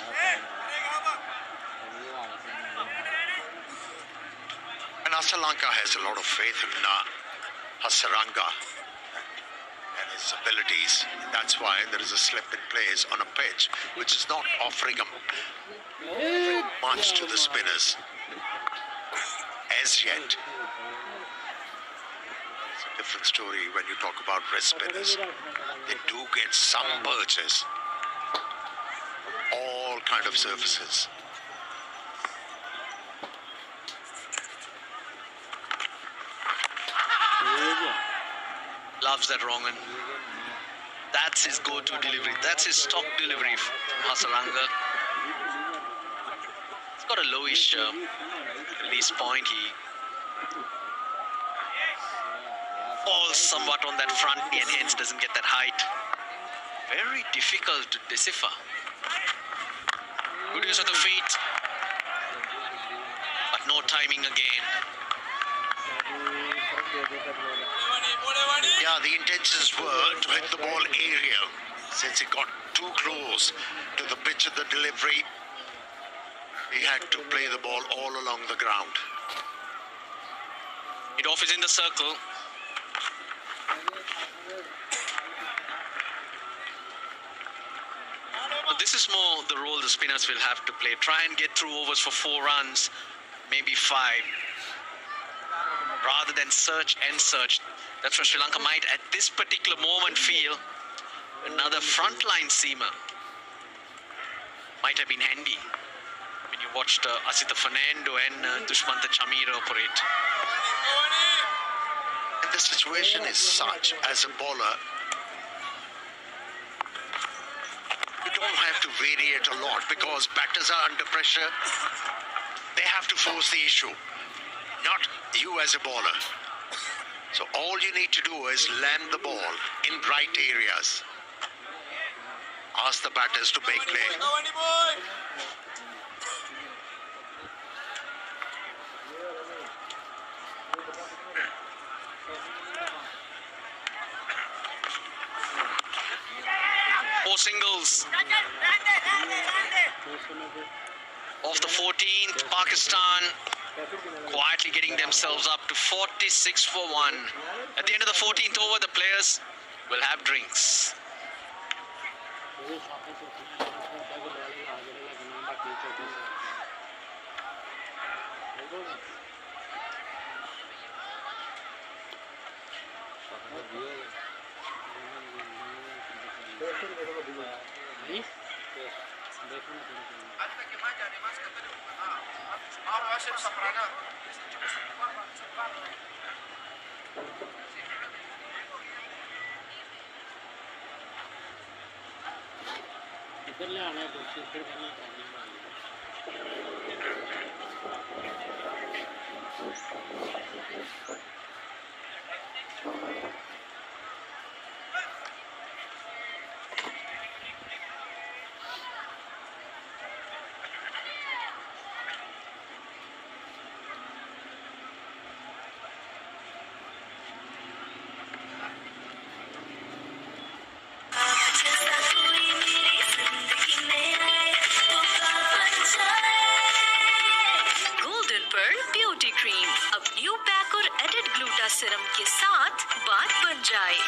H: And Sri Lanka has a lot of faith in Hasaranga and his abilities. That's why there is a slip in place on a pitch which is not offering him much to the spinners as yet. It's a different story when you talk about wrist spinners. They do get some perches, all kind of surfaces.
I: Loves that Rongan. That's his go-to delivery. That's his stock delivery from Hasaranga. He's got a lowish release point. He falls somewhat on that front knee and hence doesn't get that height. Very difficult to decipher. Good use of the feet, but no timing again.
H: Yeah, the intentions were to hit the ball aerial. Since it got too close to the pitch of the delivery, he had to play the ball all along the ground.
I: It off is in the circle. But this is more the role the spinners will have to play. Try and get through overs for 4 runs, maybe 5. Rather than search and search. That's what Sri Lanka might at this particular moment feel. Another frontline seamer might have been handy when you watched Asita Fernando and Dushmantha Chamira operate.
H: And the situation is such, as a bowler, you don't have to vary it a lot because batters are under pressure. They have to force the issue, not you as a bowler. So all you need to do is land the ball in right areas. Ask the batters to make play.
I: Four singles. Off the 14th, Pakistan quietly getting themselves up to 46 for 1. At the end of the 14th over, the players will have drinks.
B: इधर ले आना है कुछ इधर करना
G: golden pearl beauty cream अब new pack और added gluta serum के साथ बात बन जाए।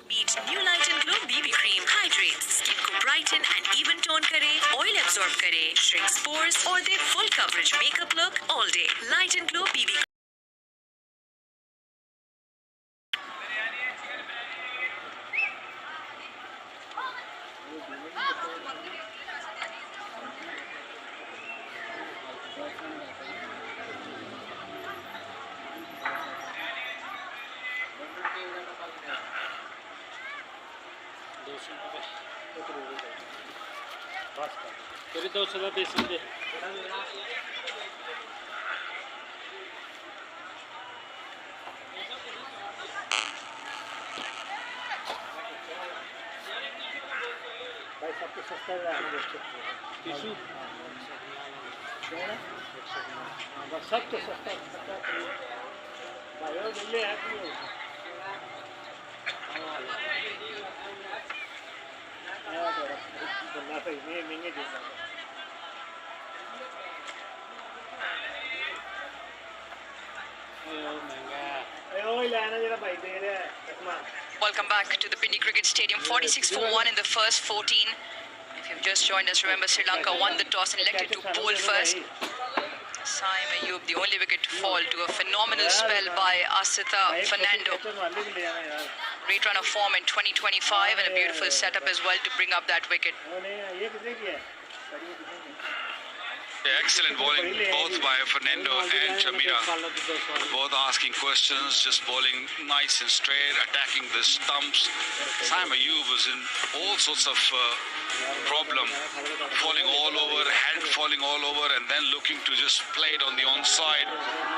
G: Meet New Light and Glow BB Cream hydrates skin को brighten and even tone करे, oil absorb करे, shrinks pores और दे full coverage makeup look all day. Light and Glow BB
B: तेरी 200 का बेसन दे भाई सबको सस्ता है टिश्यू बस सब तो सस्ता भाई और मिले हैं बनना तो इन्हें महंगे देना
L: Welcome back to the Pindi Cricket Stadium. 46 for 1 in the first 14. If you've just joined us, remember Sri Lanka won the toss and elected to bowl first. Saim Ayub, the only wicket to fall to a phenomenal spell by Asita Fernando. Great run of form in 2025 and a beautiful setup as well to bring up that wicket.
E: Excellent bowling, both by Fernando and Chamira. Both asking questions, just bowling nice and straight, attacking the stumps. Saim Ayub was in all sorts of problem, falling all over, head falling all over, and then looking to just play it on the onside.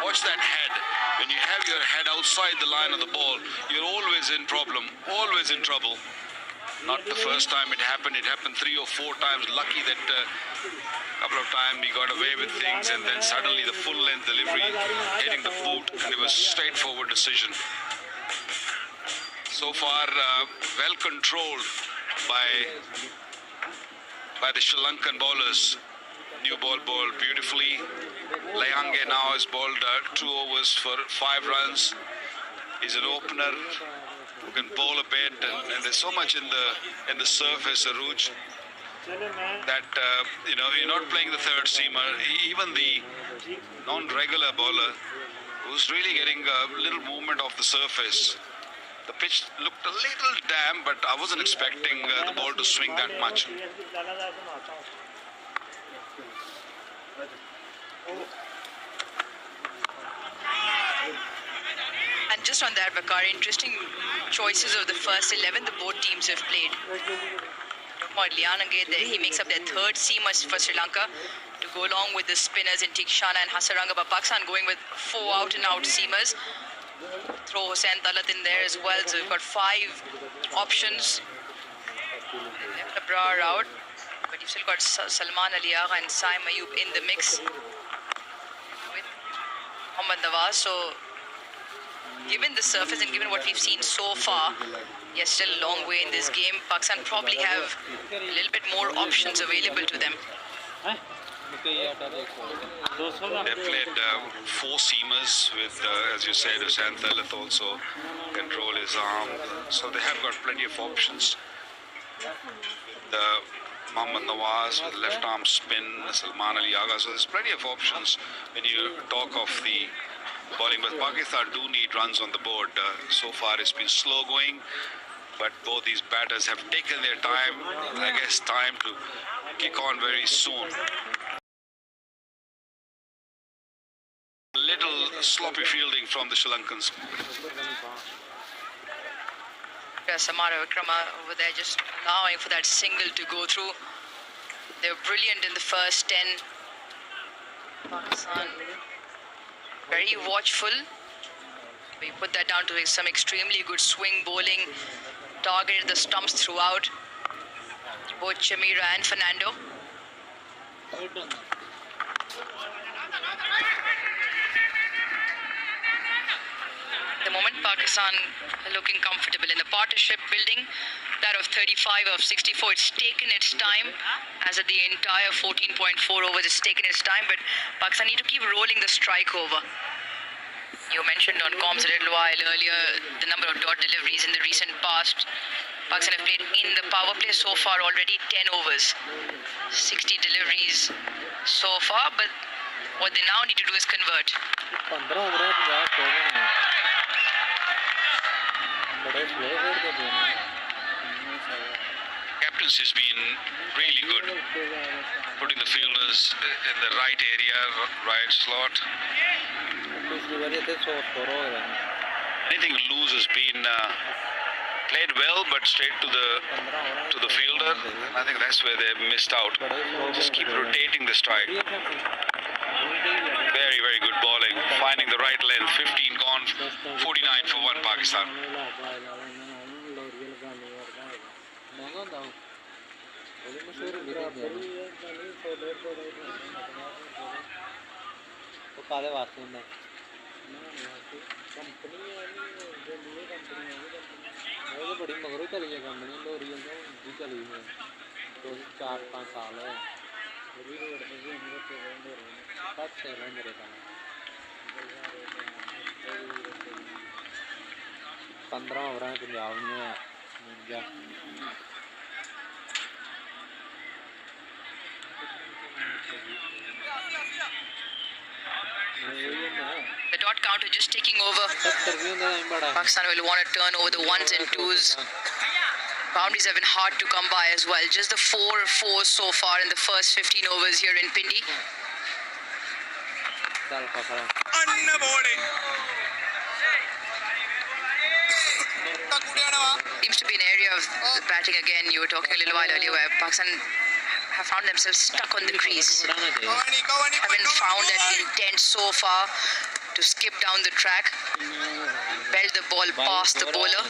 E: Watch that head. When you have your head outside the line of the ball, you're always in problem, always in trouble. Not the first time it happened 3 or 4 times. Lucky that couple of times he got away with things, and then suddenly the full length delivery hitting the boot, and it was straightforward decision. So far well controlled by the Sri Lankan bowlers. New ball bowled beautifully. Lehange now has bowled 2 overs for 5 runs. He's an opener who can bowl a bit, and there's so much in the surface, Aruj, that you're not playing the third seamer. Even the non-regular bowler who's really getting a little movement off the surface. The pitch looked a little damp, but I wasn't expecting the ball to swing that much.
L: And just on that, Vakar, interesting choices of the first 11 the both teams have played. He makes up their third seamer for Sri Lanka to go along with the spinners in Tikshana and Hasaranga. But Pakistan going with 4 out-and-out seamers. Throw Hussain Talat in there as well. So we've got 5 options. Left Abrar out. But you've still got Salman Ali Agha and Saim Ayub in the mix with Mohammad Nawaz. So given the surface and given what we've seen so far, yes, still a long way in this game. Pakistan probably have a little bit more options available to them.
E: They played four seamers with, as you said, Hussain Thalith also control his arm. So they have got plenty of options. The Mohammad Nawaz with left arm spin, Salman Ali Agha. So there's plenty of options when you talk of the bowling. But Pakistan do need runs on the board. So far it's been slow going, but both these batters have taken their time. I guess time to kick on very soon. Little sloppy fielding from the Sri Lankans.
L: Samara Vikrama over there just allowing for that single to go through. They were brilliant in the first 10. Pakistan very watchful. We put that down to some extremely good swing bowling. Targeted the stumps throughout. Both Chamira and Fernando. At the moment, Pakistan looking comfortable in the partnership building. That of 35 of 64. It's taken its time, as at the entire 14.4 overs, it's taken its time, but Pakistan need to keep rolling the strike over. You mentioned on comms a little while earlier the number of dot deliveries in the recent past. Pakistan have played in the power play so far already 10 overs. 60 deliveries so far, but what they now need to do is convert.
E: Captaincy has been really good, putting the fielders in the right area, right slot. Anything loose has been played well, but straight to the fielder. I think that's where they missed out. Just keep rotating the strike. Very, very good bowling, finding the right length. 15 gone, 49 for 1 Pakistan.
A: बड़ी मगरों चली है company लोरी चली है 4-5 साल है 15 over Punjab में
L: The dot counter just taking over. Pakistan will want to turn over the ones and twos. Boundaries have been hard to come by as well. Just the 4 so far in the first 15 overs here in Pindi. Seems to be an area of the batting again. You were talking a little while earlier where Pakistan have found themselves stuck on the crease. Haven't found that intent so far to skip down the track, belt the ball past the bowler.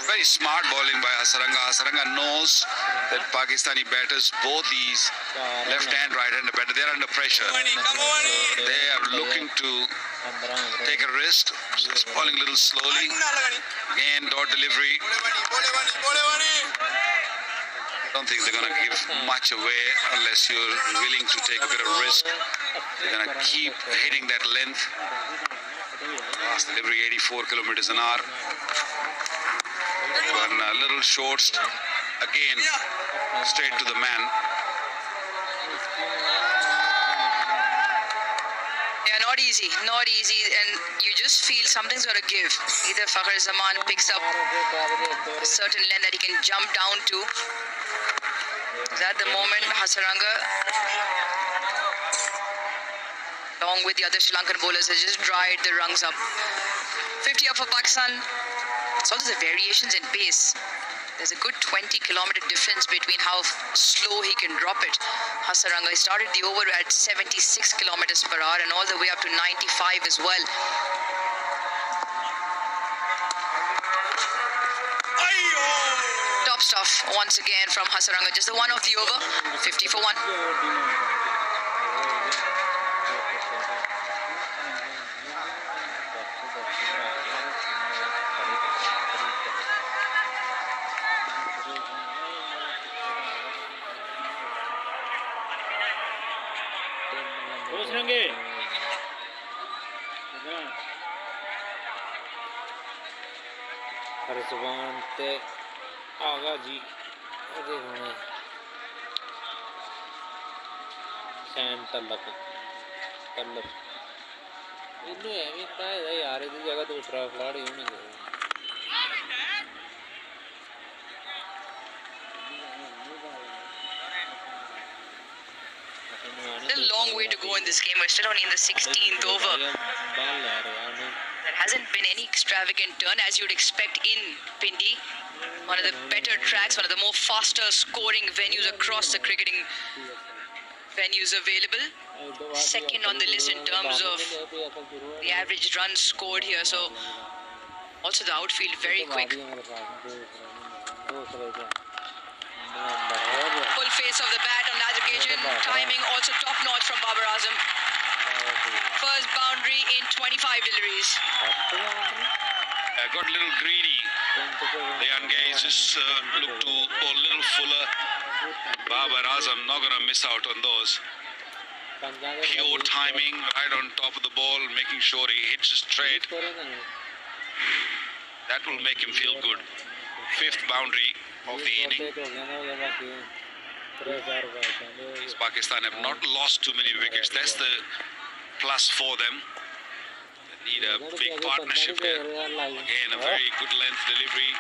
E: Very smart bowling by Hasaranga. Hasaranga knows that Pakistani batters, both these left and right hand batter, they are under pressure. They are looking to take a risk, just bowling a little slowly. Again, dot delivery. I don't think they're going to give much away unless you're willing to take a bit of risk. They're going to keep hitting that length. Last delivery 84 kilometers an hour. One little short, again straight to the man.
L: Yeah, not easy, and you just feel something's got to give. Either Fakhar Zaman picks up a certain length that he can jump down to. At the moment, Hasaranga, along with the other Sri Lankan bowlers, has just dried the rungs up. 50 up for Pakistan. It's also the variations in pace. There's a good 20-kilometer difference between how slow he can drop it. Hasaranga started the over at 76 kilometers per hour and all the way up to 95 as well. stuff once again from Hasaranga. Just the one of the over. 50 for 1.
A: Rizwan ते आगा जी ਇਹਦੇ ਹੁਣ ਸੈਨ ਤਲਕ ਇਹਨੂੰ ਐਵੇਂ ਤਾਂ ਇਹਦਾ ਯਾਰ ਇਹਦੀ ਜਗ੍ਹਾ ਦੂਸਰਾ ਖਿਲਾੜੀ ਹੋਣਾ ਚਾਹੀਦਾ
L: Still a long way to go in this game. We're still only in the 16th over. There hasn't been any extravagant turn as you'd expect in Pindi. One of the better tracks, one of the more faster scoring venues across the cricketing venues available. Second on the list in terms of the average runs scored here. So also the outfield very quick. Full face of the bat on that occasion. Timing also top notch from Babar Azam. First boundary in 25 deliveries.
E: Got a little greedy. The young guys just look to go a little fuller. Babar Azam not going to miss out on those. Pure timing right on top of the ball, making sure he hits his straight. That will make him feel good. Fifth boundary of the inning. Pakistan have not lost too many wickets. That's the plus for them. They need a big partnership here. Again, a very good length delivery.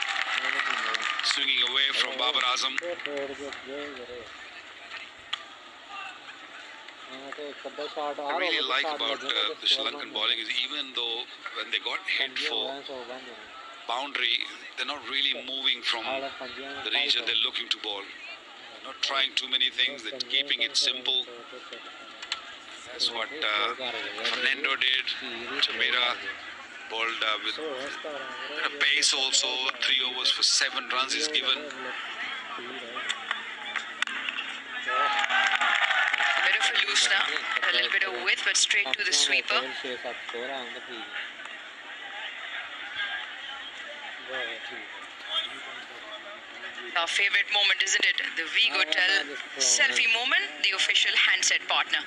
E: Swinging away from Babar Azam. I really like about the Sri Lankan bowling is even though when they got hit for boundary, they're not really moving from the region they're looking to bowl. They're not trying too many things, they're keeping it simple. That's what Fernando did. Chamera bowled with a pace also. 3 overs for 7 runs is given.
L: Bit of a loosener, a little bit of width, but straight to the sweeper. Our favorite moment, isn't it? The Vigo Tel selfie moment, the official handset partner.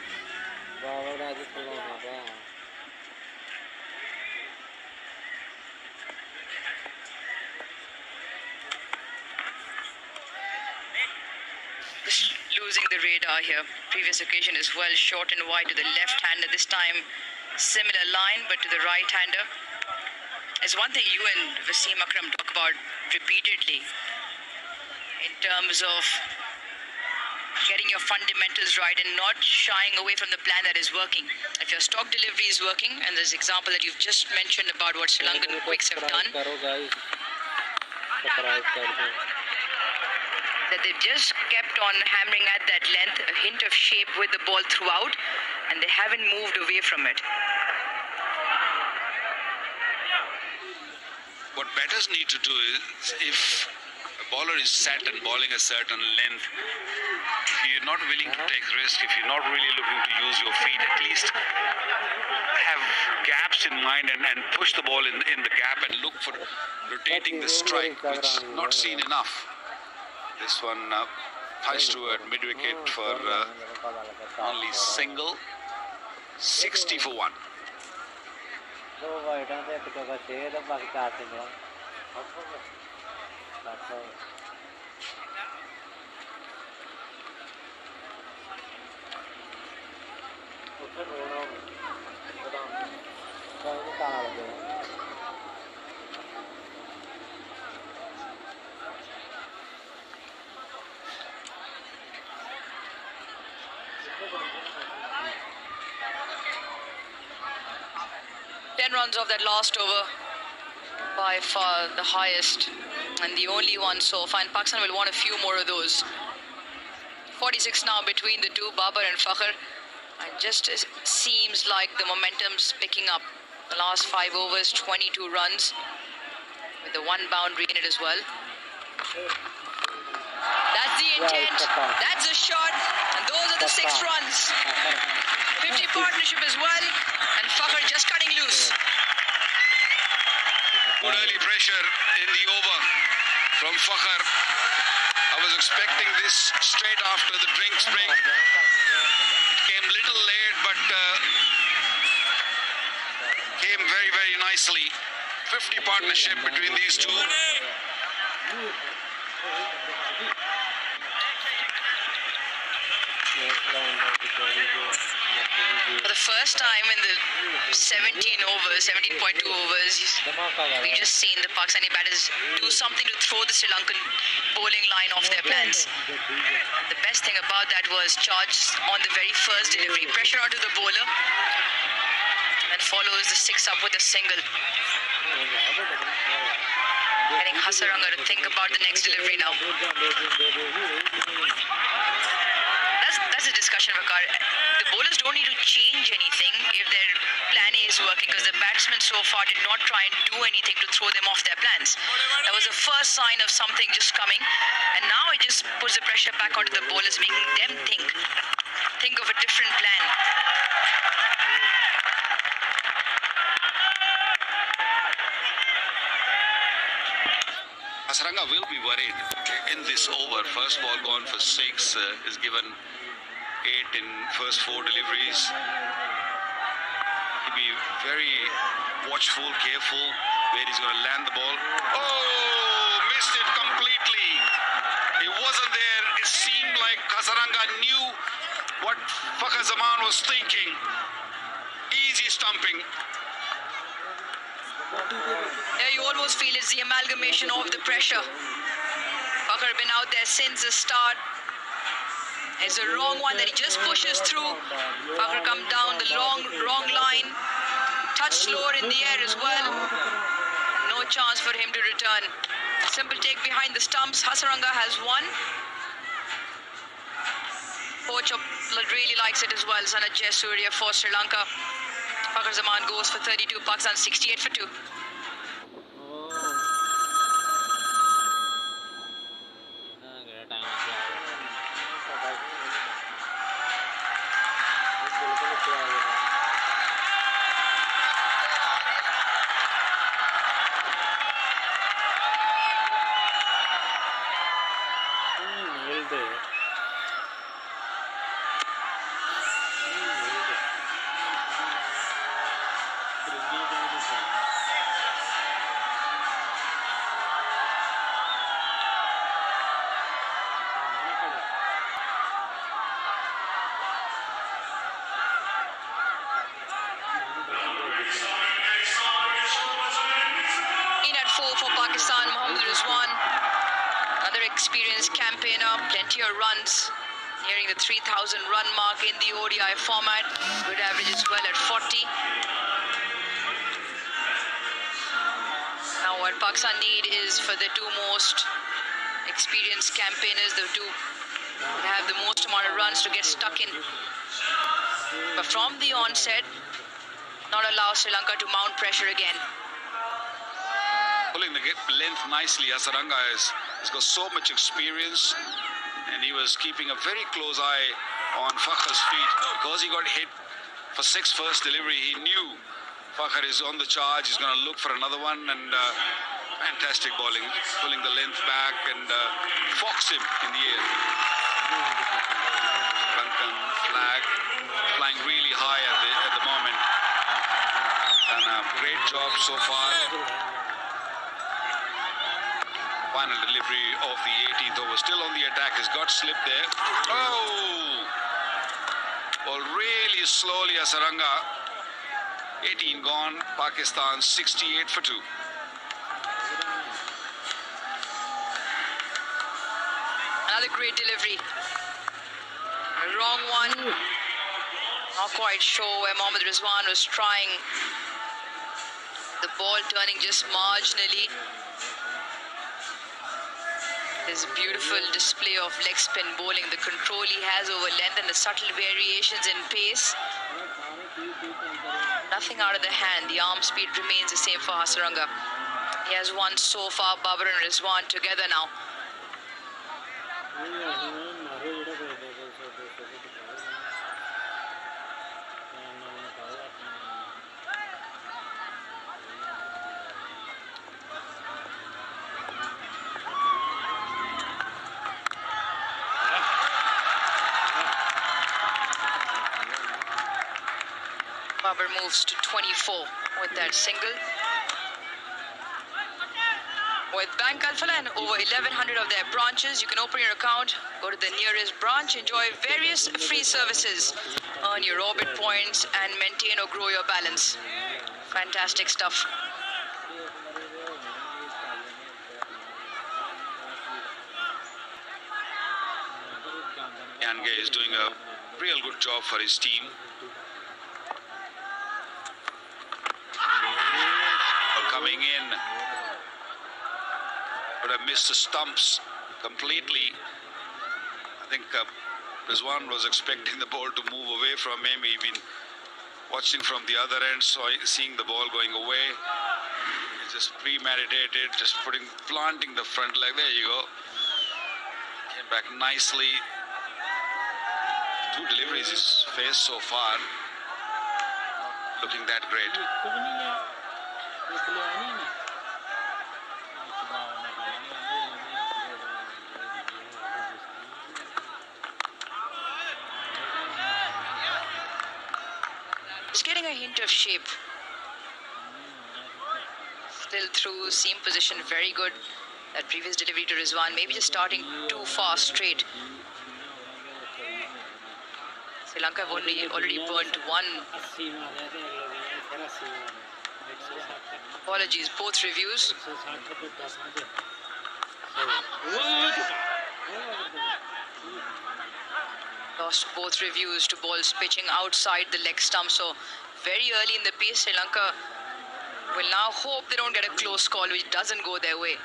L: Just losing the radar here. Previous occasion is well short and wide to the left-hander. This time, similar line, but to the right-hander. It's one thing you and Wasim Akram talk about repeatedly in terms of getting your fundamentals right and not shying away from the plan that is working. If your stock delivery is working, and there's an example that you've just mentioned about what Sri Lankan quicks have done, that they've just kept on hammering at that length, a hint of shape with the ball throughout, and they haven't moved away from it.
E: What batters need to do is, if a bowler is set and bowling a certain length, if you're not willing to take risk, if you're not really looking to use your feet, at least have gaps in mind and push the ball in the gap and look for rotating the strike, which is not seen enough. This one, High Stewart mid-wicket for only single, 60 for 1.
L: Runs of that last over, by far the highest and the only one so far, and Pakistan will want a few more of those. 46 now between the two, Babar and Fakhr, and just seems like the momentum's picking up. The last 5 overs, 22 runs with the 1 boundary in it as well. That's the intent. That's the shot. And those are the 6 runs. 50 partnership as well. And Fakhr just cutting loose.
E: Good early pressure in the over from Fakhr. I was expecting this straight after the drinks break. It came little late, but came very, very nicely. 50 partnership between these two.
L: For the first time in the 17.2 overs, we just seen the Pakistani batters do something to throw the Sri Lankan bowling line off their plans. The best thing about that was charge on the very first delivery, pressure onto the bowler, and follows the 6 up with a single. Getting Hasaranga to think about the next delivery now. That's a discussion, Vakar. The bowlers don't need to change anything if their plan A is working, because the batsmen so far did not try and do anything to throw them off their plans. That was the first sign of something just coming, and now it just puts the pressure back onto the bowlers, making them think of a different plan.
E: Hasaranga will be worried in this over. First ball gone for 6, is given 8 in first 4 deliveries. He'll be very watchful, careful where he's going to land the ball. Oh, missed it completely. He wasn't there. It seemed like Hasaranga knew what Fakhr Zaman was thinking. Easy stumping.
L: Yeah, you almost feel it's the amalgamation of the pressure. Fakhr been out there since the start. It's a wrong one that he just pushes through. Fakhr come down the wrong line. Touch slower in the air as well. No chance for him to return. Simple take behind the stumps. Hasaranga has won. Poacher really likes it as well. Sanat Jayasuriya for Sri Lanka. Fakhr Zaman goes for 32. Pakistan 68 for 2. Experienced campaigner, plenty of runs, nearing the 3,000 run mark in the ODI format. Good average as well at 40. Now what Pakistan need is for the 2 most experienced campaigners, the 2 that have the most amount of runs, to get stuck in. But from the onset, not allow Sri Lanka to mount pressure again.
E: Pulling the length nicely. Hasaranga has got so much experience, and he was keeping a very close eye on Fakhr's feet. Because he got hit for 6 first delivery, he knew Fakhr is on the charge. He's going to look for another one, and fantastic bowling, pulling the length back and fox him in the air. Lankan flag flying really high at the moment. Done a great job so far. Final delivery of the 18th over. Still on the attack. Has got slip there. Oh! Well, really slowly, Hasaranga. 18 gone. Pakistan 68 for 2.
L: Another great delivery. A wrong one. Not quite sure where Mohammad Rizwan was trying. The ball turning just marginally. His beautiful display of leg spin bowling, the control he has over length and the subtle variations in pace. Nothing out of the hand. The arm speed remains the same for Hasaranga. He has won so far. Babar and Rizwan together now. Babar moves to 24 with that single. With Bank Alphala and over 1,100 of their branches, you can open your account, go to the nearest branch, enjoy various free services, earn your orbit points, and maintain or grow your balance. Fantastic stuff.
E: Yange is doing a real good job for his team. Coming in, but have missed the stumps completely. I think Rizwan was expecting the ball to move away from him. He's been watching from the other end, so seeing the ball going away. He's just premeditated, just planting the front leg. There you go. Came back nicely. 2 deliveries he's faced so far. Looking that great.
L: Just getting a hint of shape. Still through seam position, very good. That previous delivery to Rizwan, maybe just starting too fast straight. Sri Lanka have already burnt one. Apologies, both reviews. Lost both reviews to balls pitching outside the leg stump. So very early in the piece, Sri Lanka will now hope they don't get a close call which doesn't go their way.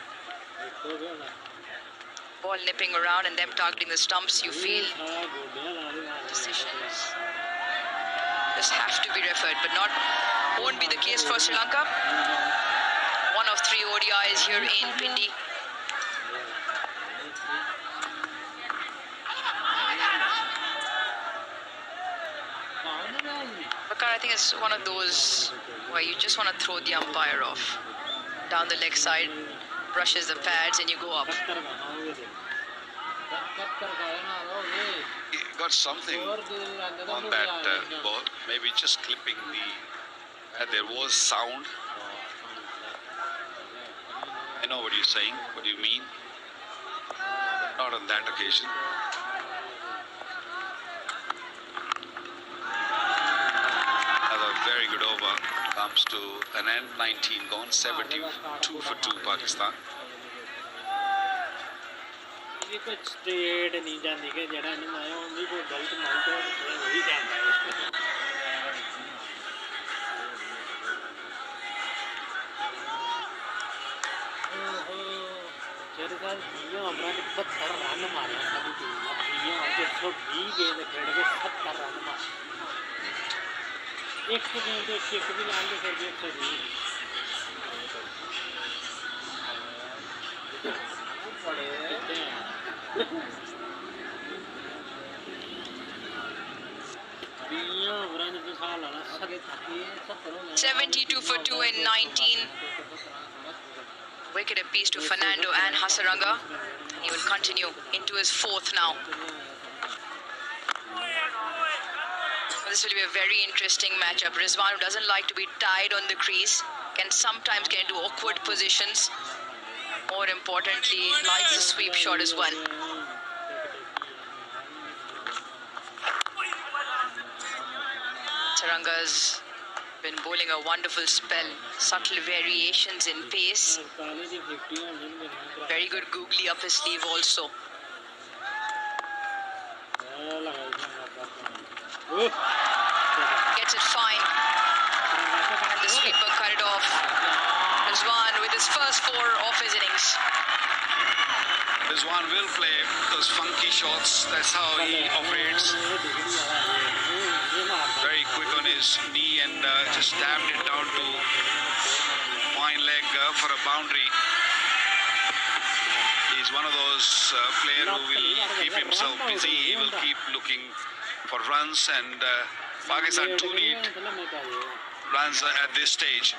L: Ball nipping around and them targeting the stumps. You feel decisions just have to be referred, but won't be the case for Sri Lanka. One of 3 ODIs here in Pindi. Bakar, I think it's one of those where you just want to throw the umpire off. Down the leg side, brushes the pads and you go up.
E: He got something on that ball. Maybe just clipping the... there was sound. I know what you're saying. What do you mean? Not on that occasion. Another very good over comes to an end. 19 gone. 72 for 2 Pakistan.
B: कुछ straight नहीं जाती कि जड़ा नहीं आया उनकी कोई गलत माइक हो वही जाता है जेरे का दिया हमरा ने 72 रन मारे साडी टीम ने दिया 120 गेंद खेल के 70 रन मारे एक गेंद एक भी लाल के फिर भी
L: 72 for 2 in 19. Wicket apiece to Fernando and Hasaranga. He will continue into his 4th now. This will be a very interesting matchup. Rizwan, who doesn't like to be tied on the crease, can sometimes get into awkward positions. More importantly, likes the sweep shot as well. Saranga's been bowling a wonderful spell. Subtle variations in pace. Very good googly up his sleeve also. Gets it fine. And the sweeper cut it off. Rizwan with his first 4 of his innings.
E: Rizwan will play those funky shots. That's how he operates. Very quick on his knee and just stabbed it down to fine leg for a boundary. He's He's one of those players who will keep himself busy. He will keep looking for runs, and Pakistan do need runs at this stage.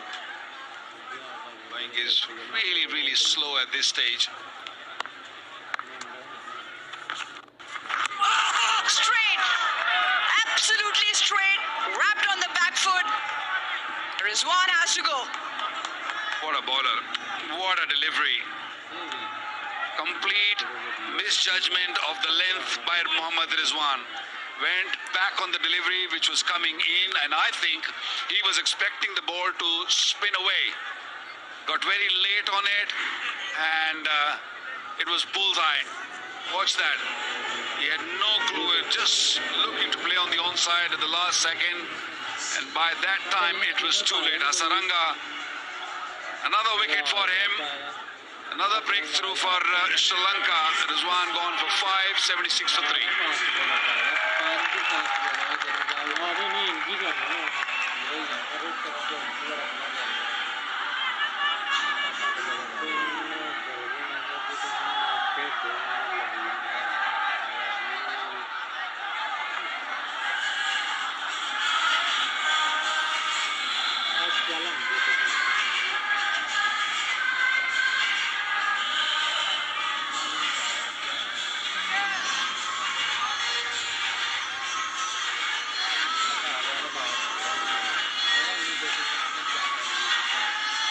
E: Going is really, really slow at this stage.
L: Straight, absolutely straight, wrapped on the back foot. Rizwan has to go.
E: What a bowler. What a delivery. Complete misjudgment of the length by Mohammad Rizwan. Went back on the delivery which was coming in, and I think he was expecting the ball to spin away. Got very late on it, and it was bullseye. Watch that. He had no clue, just looking to play on the onside at the last second, and by that time it was too late. Hasaranga, another wicket for him. Another breakthrough for Sri Lanka. Rizwan gone for 5, 76 for 3.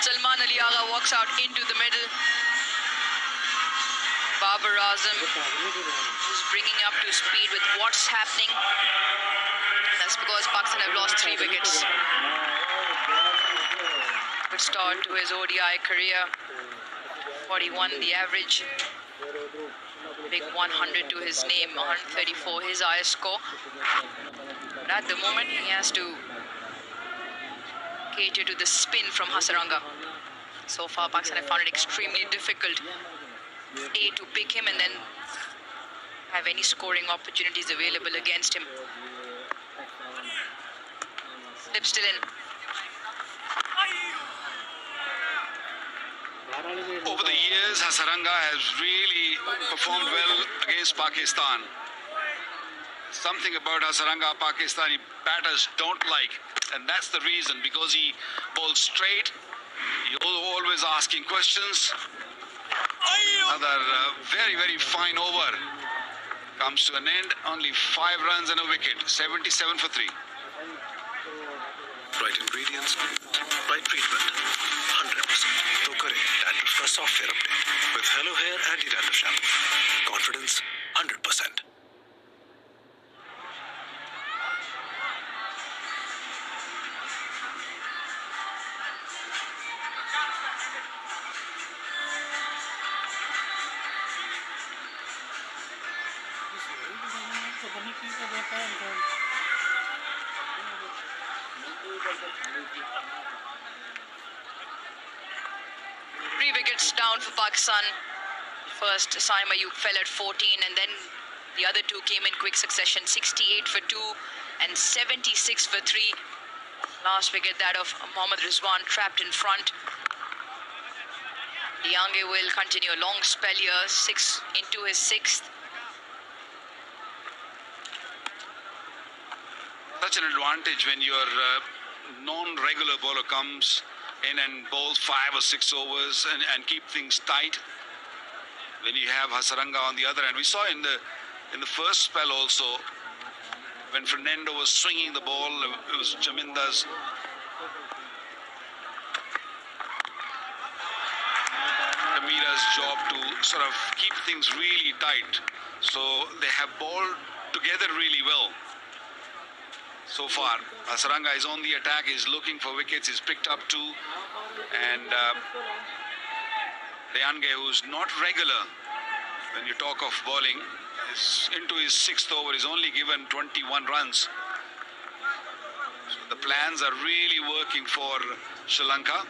L: Salman Ali Agha walks out into the middle. Babar Azam is bringing up to speed with what's happening. That's because Pakistan have lost 3 wickets. Good start to his ODI career. 41 the average. Big 100 to his name, 134 his highest score. But at the moment he has to cater to the spin from Hasaranga. So far Pakistan have found it extremely difficult to pick him and then have any scoring opportunities available against him. Slip still in.
E: Over the years, Hasaranga has really performed well against Pakistan. Something about Hasaranga Pakistani batters don't like, and that's the reason, because he bowls straight, he's always asking questions. Another very, very fine over comes to an end. Only 5 runs and a wicket. 77 for 3.
J: Right ingredients, right treatment, 100%. तो करें dandruff का software update with Hello Hair Anti-Dandruff Shampoo. Confidence 100%.
L: Three wickets down for Pakistan. First, Azeem Gujjar fell at 14, and then the other 2 came in quick succession. 68 for 2 and 76 for 3. Last wicket, that of Mohammad Rizwan, trapped in front. Liange will continue a long spell here, 6 into his 6th.
E: Such an advantage when your non-regular bowler comes in and bowls 5 or 6 overs and keep things tight. When you have Hasaranga on the other end, we saw in the first spell also, when Fernando was swinging the ball, it was Jaminda's job to sort of keep things really tight. So they have bowled together really well so far. Hasaranga is on the attack, he's looking for wickets, he's picked up 2, and Liange, who's not regular when you talk of bowling, is into his 6th over. He's only given 21 runs. So the plans are really working for Sri Lanka.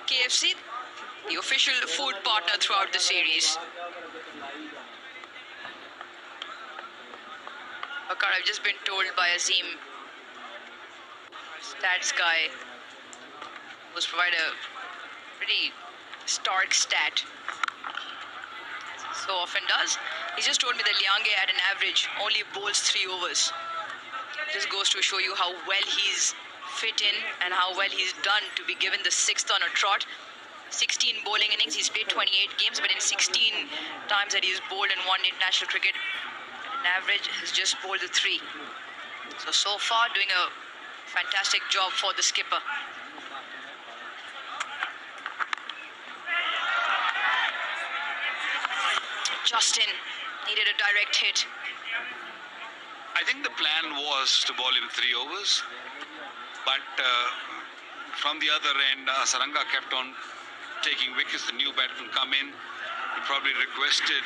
L: KFC, the official food partner throughout the series. Bakar, I've just been told by Azeem, stats guy, who's provided a pretty stark stat, so often does. He just told me that Liange at an average only bowls 3 overs. Just goes to show you how well he's fit in and how well he's done to be given the 6th on a trot. 16 bowling innings, he's played 28 games, but in 16 times that he's bowled in one international cricket, an average has just bowled the 3. So far doing a fantastic job for the skipper. Justin needed a direct hit.
E: I think the plan was to bowl him 3 overs, but from the other end, Saranga kept on taking wickets. The new batsman come in. He probably requested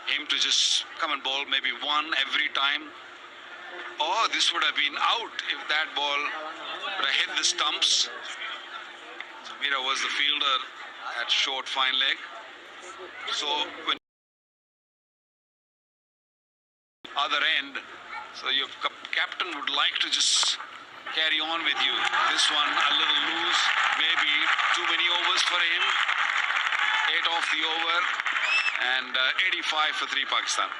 E: him to just come and bowl maybe 1 every time. Oh, this would have been out if that ball would have hit the stumps. Mira was the fielder at short fine leg. So when other end, so your captain would like to just carry on with you. This one a little loose, maybe too many overs for him. 8 off the over and 85 for 3 Pakistan.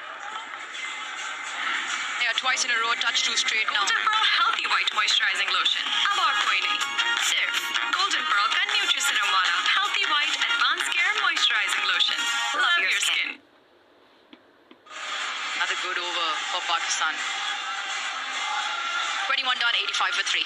L: Yeah, twice in a row, touch 2 straight now.
G: Golden Pearl Healthy White Moisturizing Lotion. अब और कोई नहीं, सिर्फ Golden Pearl का Nutri-Serum वाला Healthy White Advanced Care Moisturizing Lotion. Love your skin.
L: Another good over for Pakistan. 21 done, 85 for 3.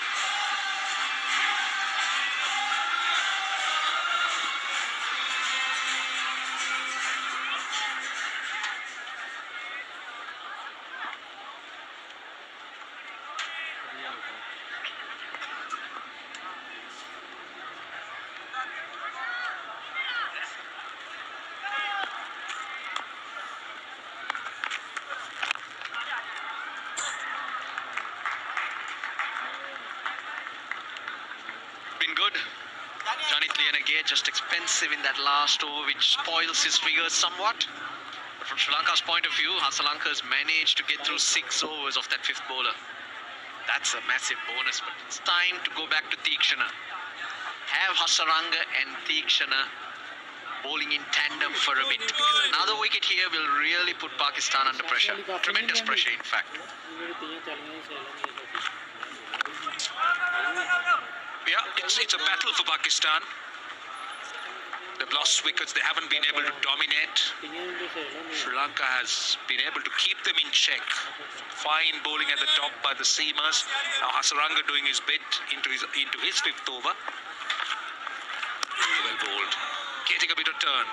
I: Been good. Johnny Lianage just expensive in that last over, which spoils his figures somewhat. But from Sri Lanka's point of view, Sri has managed to get through 6 overs of that 5th bowler. That's a massive bonus, but it's time to go back to Theekshana. Have Hasaranga and Theekshana bowling in tandem for a bit. Because another wicket here will really put Pakistan under pressure. Tremendous pressure, in fact.
D: Yeah, it's a battle for Pakistan. They've lost wickets. They haven't been able to dominate. Sri Lanka has been able to keep them in check. Fine bowling at the top by the seamers. Now Hasaranga doing his bit into his 5th over. Well bowled. Getting a bit of turn.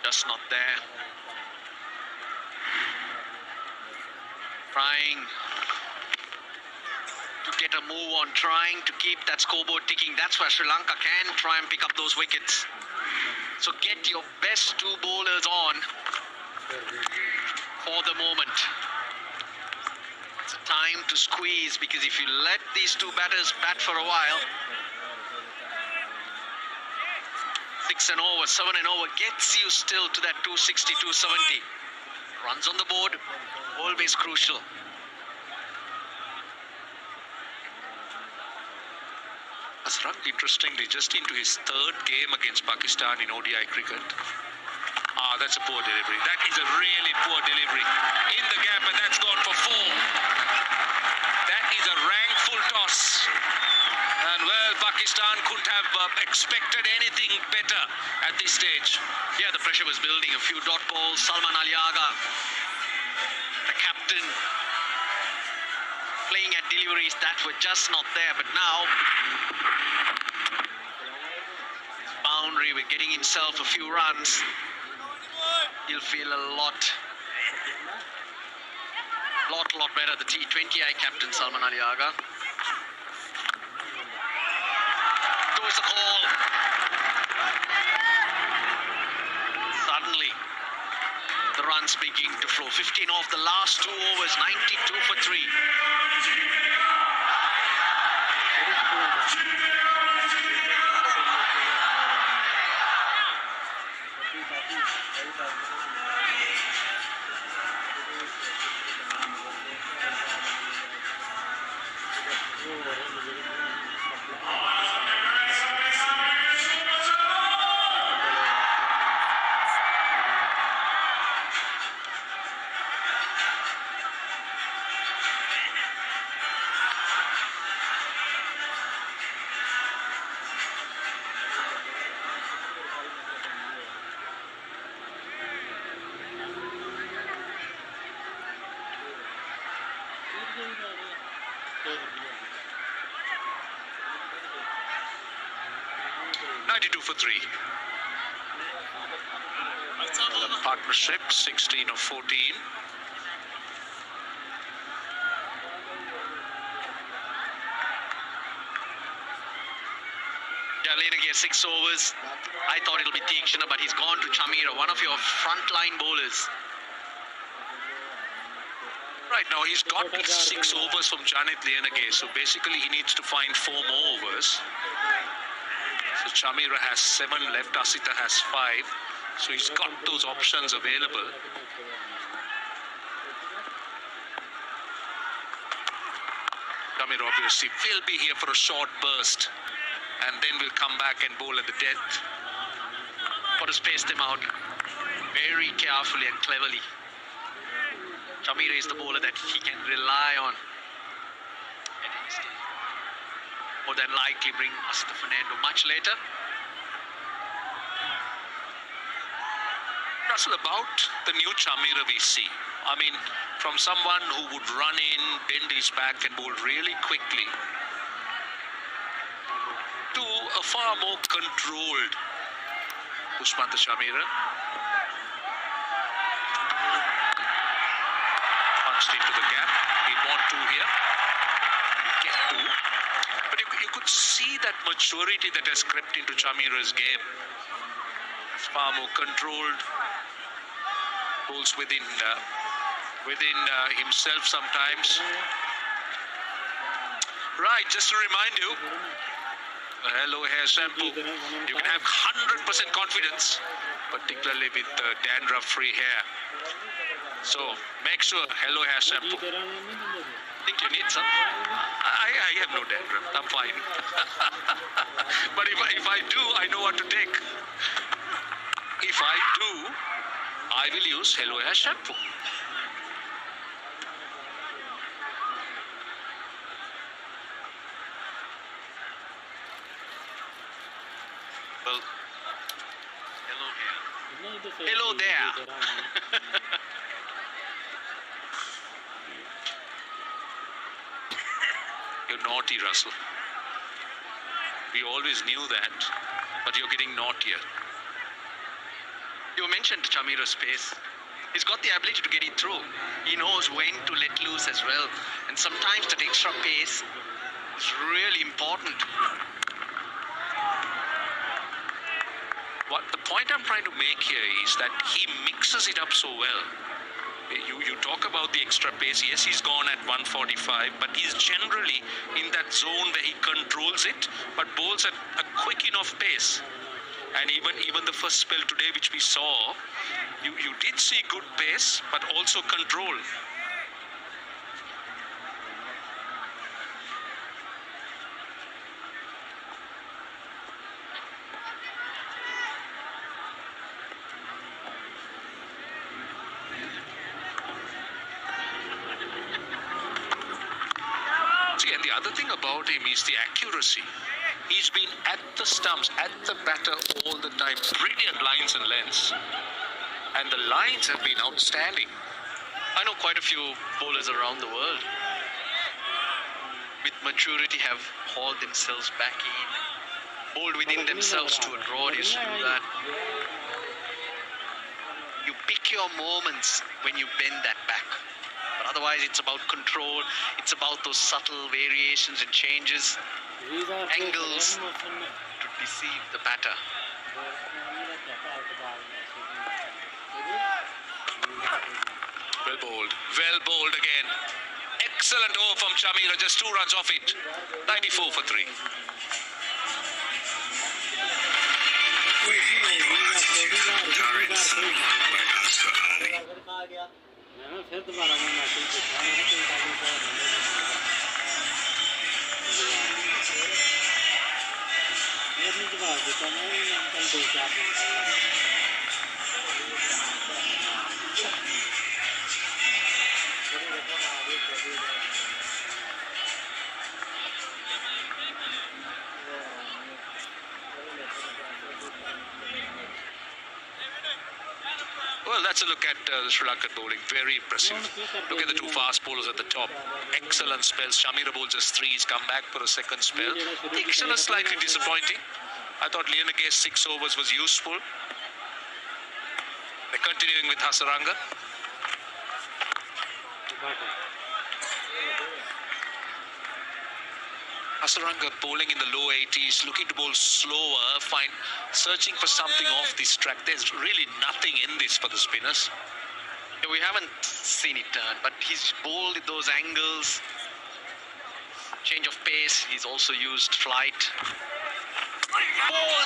I: Just not there. Trying to get a move on, trying to keep that scoreboard ticking. That's where Sri Lanka can try and pick up those wickets. So get your best 2 bowlers on for the moment. It's a time to squeeze, because if you let these 2 batters bat for a while, 6 and over, 7 and over gets you still to that 260, 270. Runs on the board, always crucial.
D: Hasaranga, interestingly, just into his 3rd game against Pakistan in ODI cricket. That's a poor delivery. That is a really poor delivery. In the gap, and that's gone for 4. That is a rankful toss. And well, Pakistan couldn't have expected anything better at this stage.
I: Yeah, the pressure was building. A few dot balls. Salman Aliaga, the captain, playing at deliveries that were just not there. But now, boundary with getting himself a few runs. He'll feel a lot better. The T20I captain, Salman Aliaga. Goes the call. Suddenly, the runs begin to flow. 15 off the last 2 overs, 92 for 3.
D: 92 for 3. The partnership, 16 of 14.
I: Jalena gets 6 overs. I thought it'll be Tikshana, but he's gone to Chamira, one of your frontline bowlers.
D: Right now, he's got 6 overs from Janit Lienage, so basically he needs to find 4 more overs. So Chamira has 7 left, Asita has 5, so he's got those options available. Chamira obviously will be here for a short burst, and then we'll come back and bowl at the death.
I: Got to space them out very carefully and cleverly. Chamira is the bowler that he can rely on. And he's more than likely bring Asita Fernando much later.
D: Russell, about the new Chamira we see. I mean, from someone who would run in, bend his back and bowl really quickly, to a far more controlled Pushpanta Chamira. Punched into the gap. He want 2 here. Get 2. But you could see that maturity that has crept into Chamira's game. It's far more controlled. Bowls within himself sometimes. Right, just to remind you, Hello Hair Shampoo, you can have 100% confidence, particularly with dandruff-free hair. So make sure Hello Hair Shampoo. Think you need some? I have no dandruff. I'm fine. But if I do, I know what to take. If I do, I will use Hello Hair Shampoo.
I: Well, hello there.
D: You're naughty, Russell. We always knew that, but you're getting naughtier.
I: You mentioned Chamira's pace. He's got the ability to get it through. He knows when to let loose as well. And sometimes that extra pace is really important.
D: What the point I'm trying to make here is that he mixes it up so well. You talk about the extra pace. Yes, he's gone at 145, but he's generally in that zone where he controls it, but bowls at a quick enough pace. And even the first spell today, which we saw, you did see good pace, but also control. See, and the other thing about him is the accuracy. He's been at the stumps, at the batter all the time. Brilliant lines and lengths. And the lines have been outstanding.
I: I know quite a few bowlers around the world with maturity have hauled themselves back in, bowled within themselves to a draw. Used to do that. You pick your moments when you bend that back. But otherwise, it's about control. It's about those subtle variations and changes, angles to deceive the batter.
D: Well bowled again. Excellent over from Chamira, just 2 runs off it. 94 for 3.
B: फिर दोबारा मैं message देखा मैंने कई बार जवाब देता मैं कल 2-4 दिन
D: Well, that's a look at the Sri Lankan bowling. Very impressive. Look at the 2 fast bowlers at the top. Excellent spells. Chamira bowls just 3. He's come back for a second spell. Tikshana slightly disappointing. I thought Lianage's 6 overs was useful. They're continuing with Hasaranga. Hasaranga bowling in the low 80s, looking to bowl slower, searching for something off this track. There's really nothing in this for the spinners.
I: We haven't seen it turn, but he's bowled at those angles. Change of pace, he's also used flight. Ball!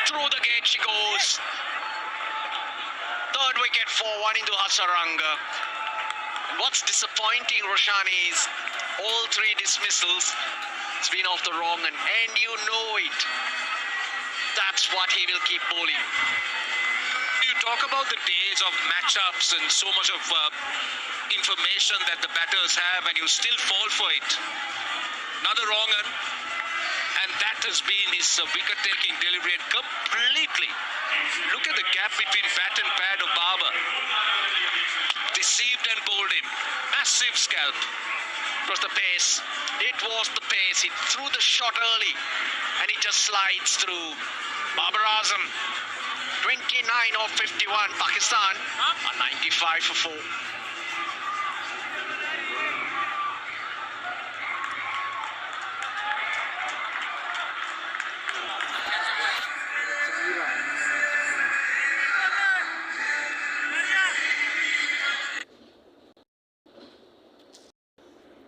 I: Through the gate she goes. Third wicket for 1 into Hasaranga. And what's disappointing, Roshani, is all 3 dismissals. It's been off the wrong and you know it. That's what he will keep bowling.
D: You talk about the days of matchups and so much of information that the batters have, and you still fall for it. Another wrong one, and that has been his wicket-taking delivery, and completely. Look at the gap between bat and pad of Babar. Deceived and bowled him. Massive scalp.
I: It was the pace. It was the pace. He threw the shot early and it just slides through. Babar Azam, 29 of 51. Pakistan are 95 for 4.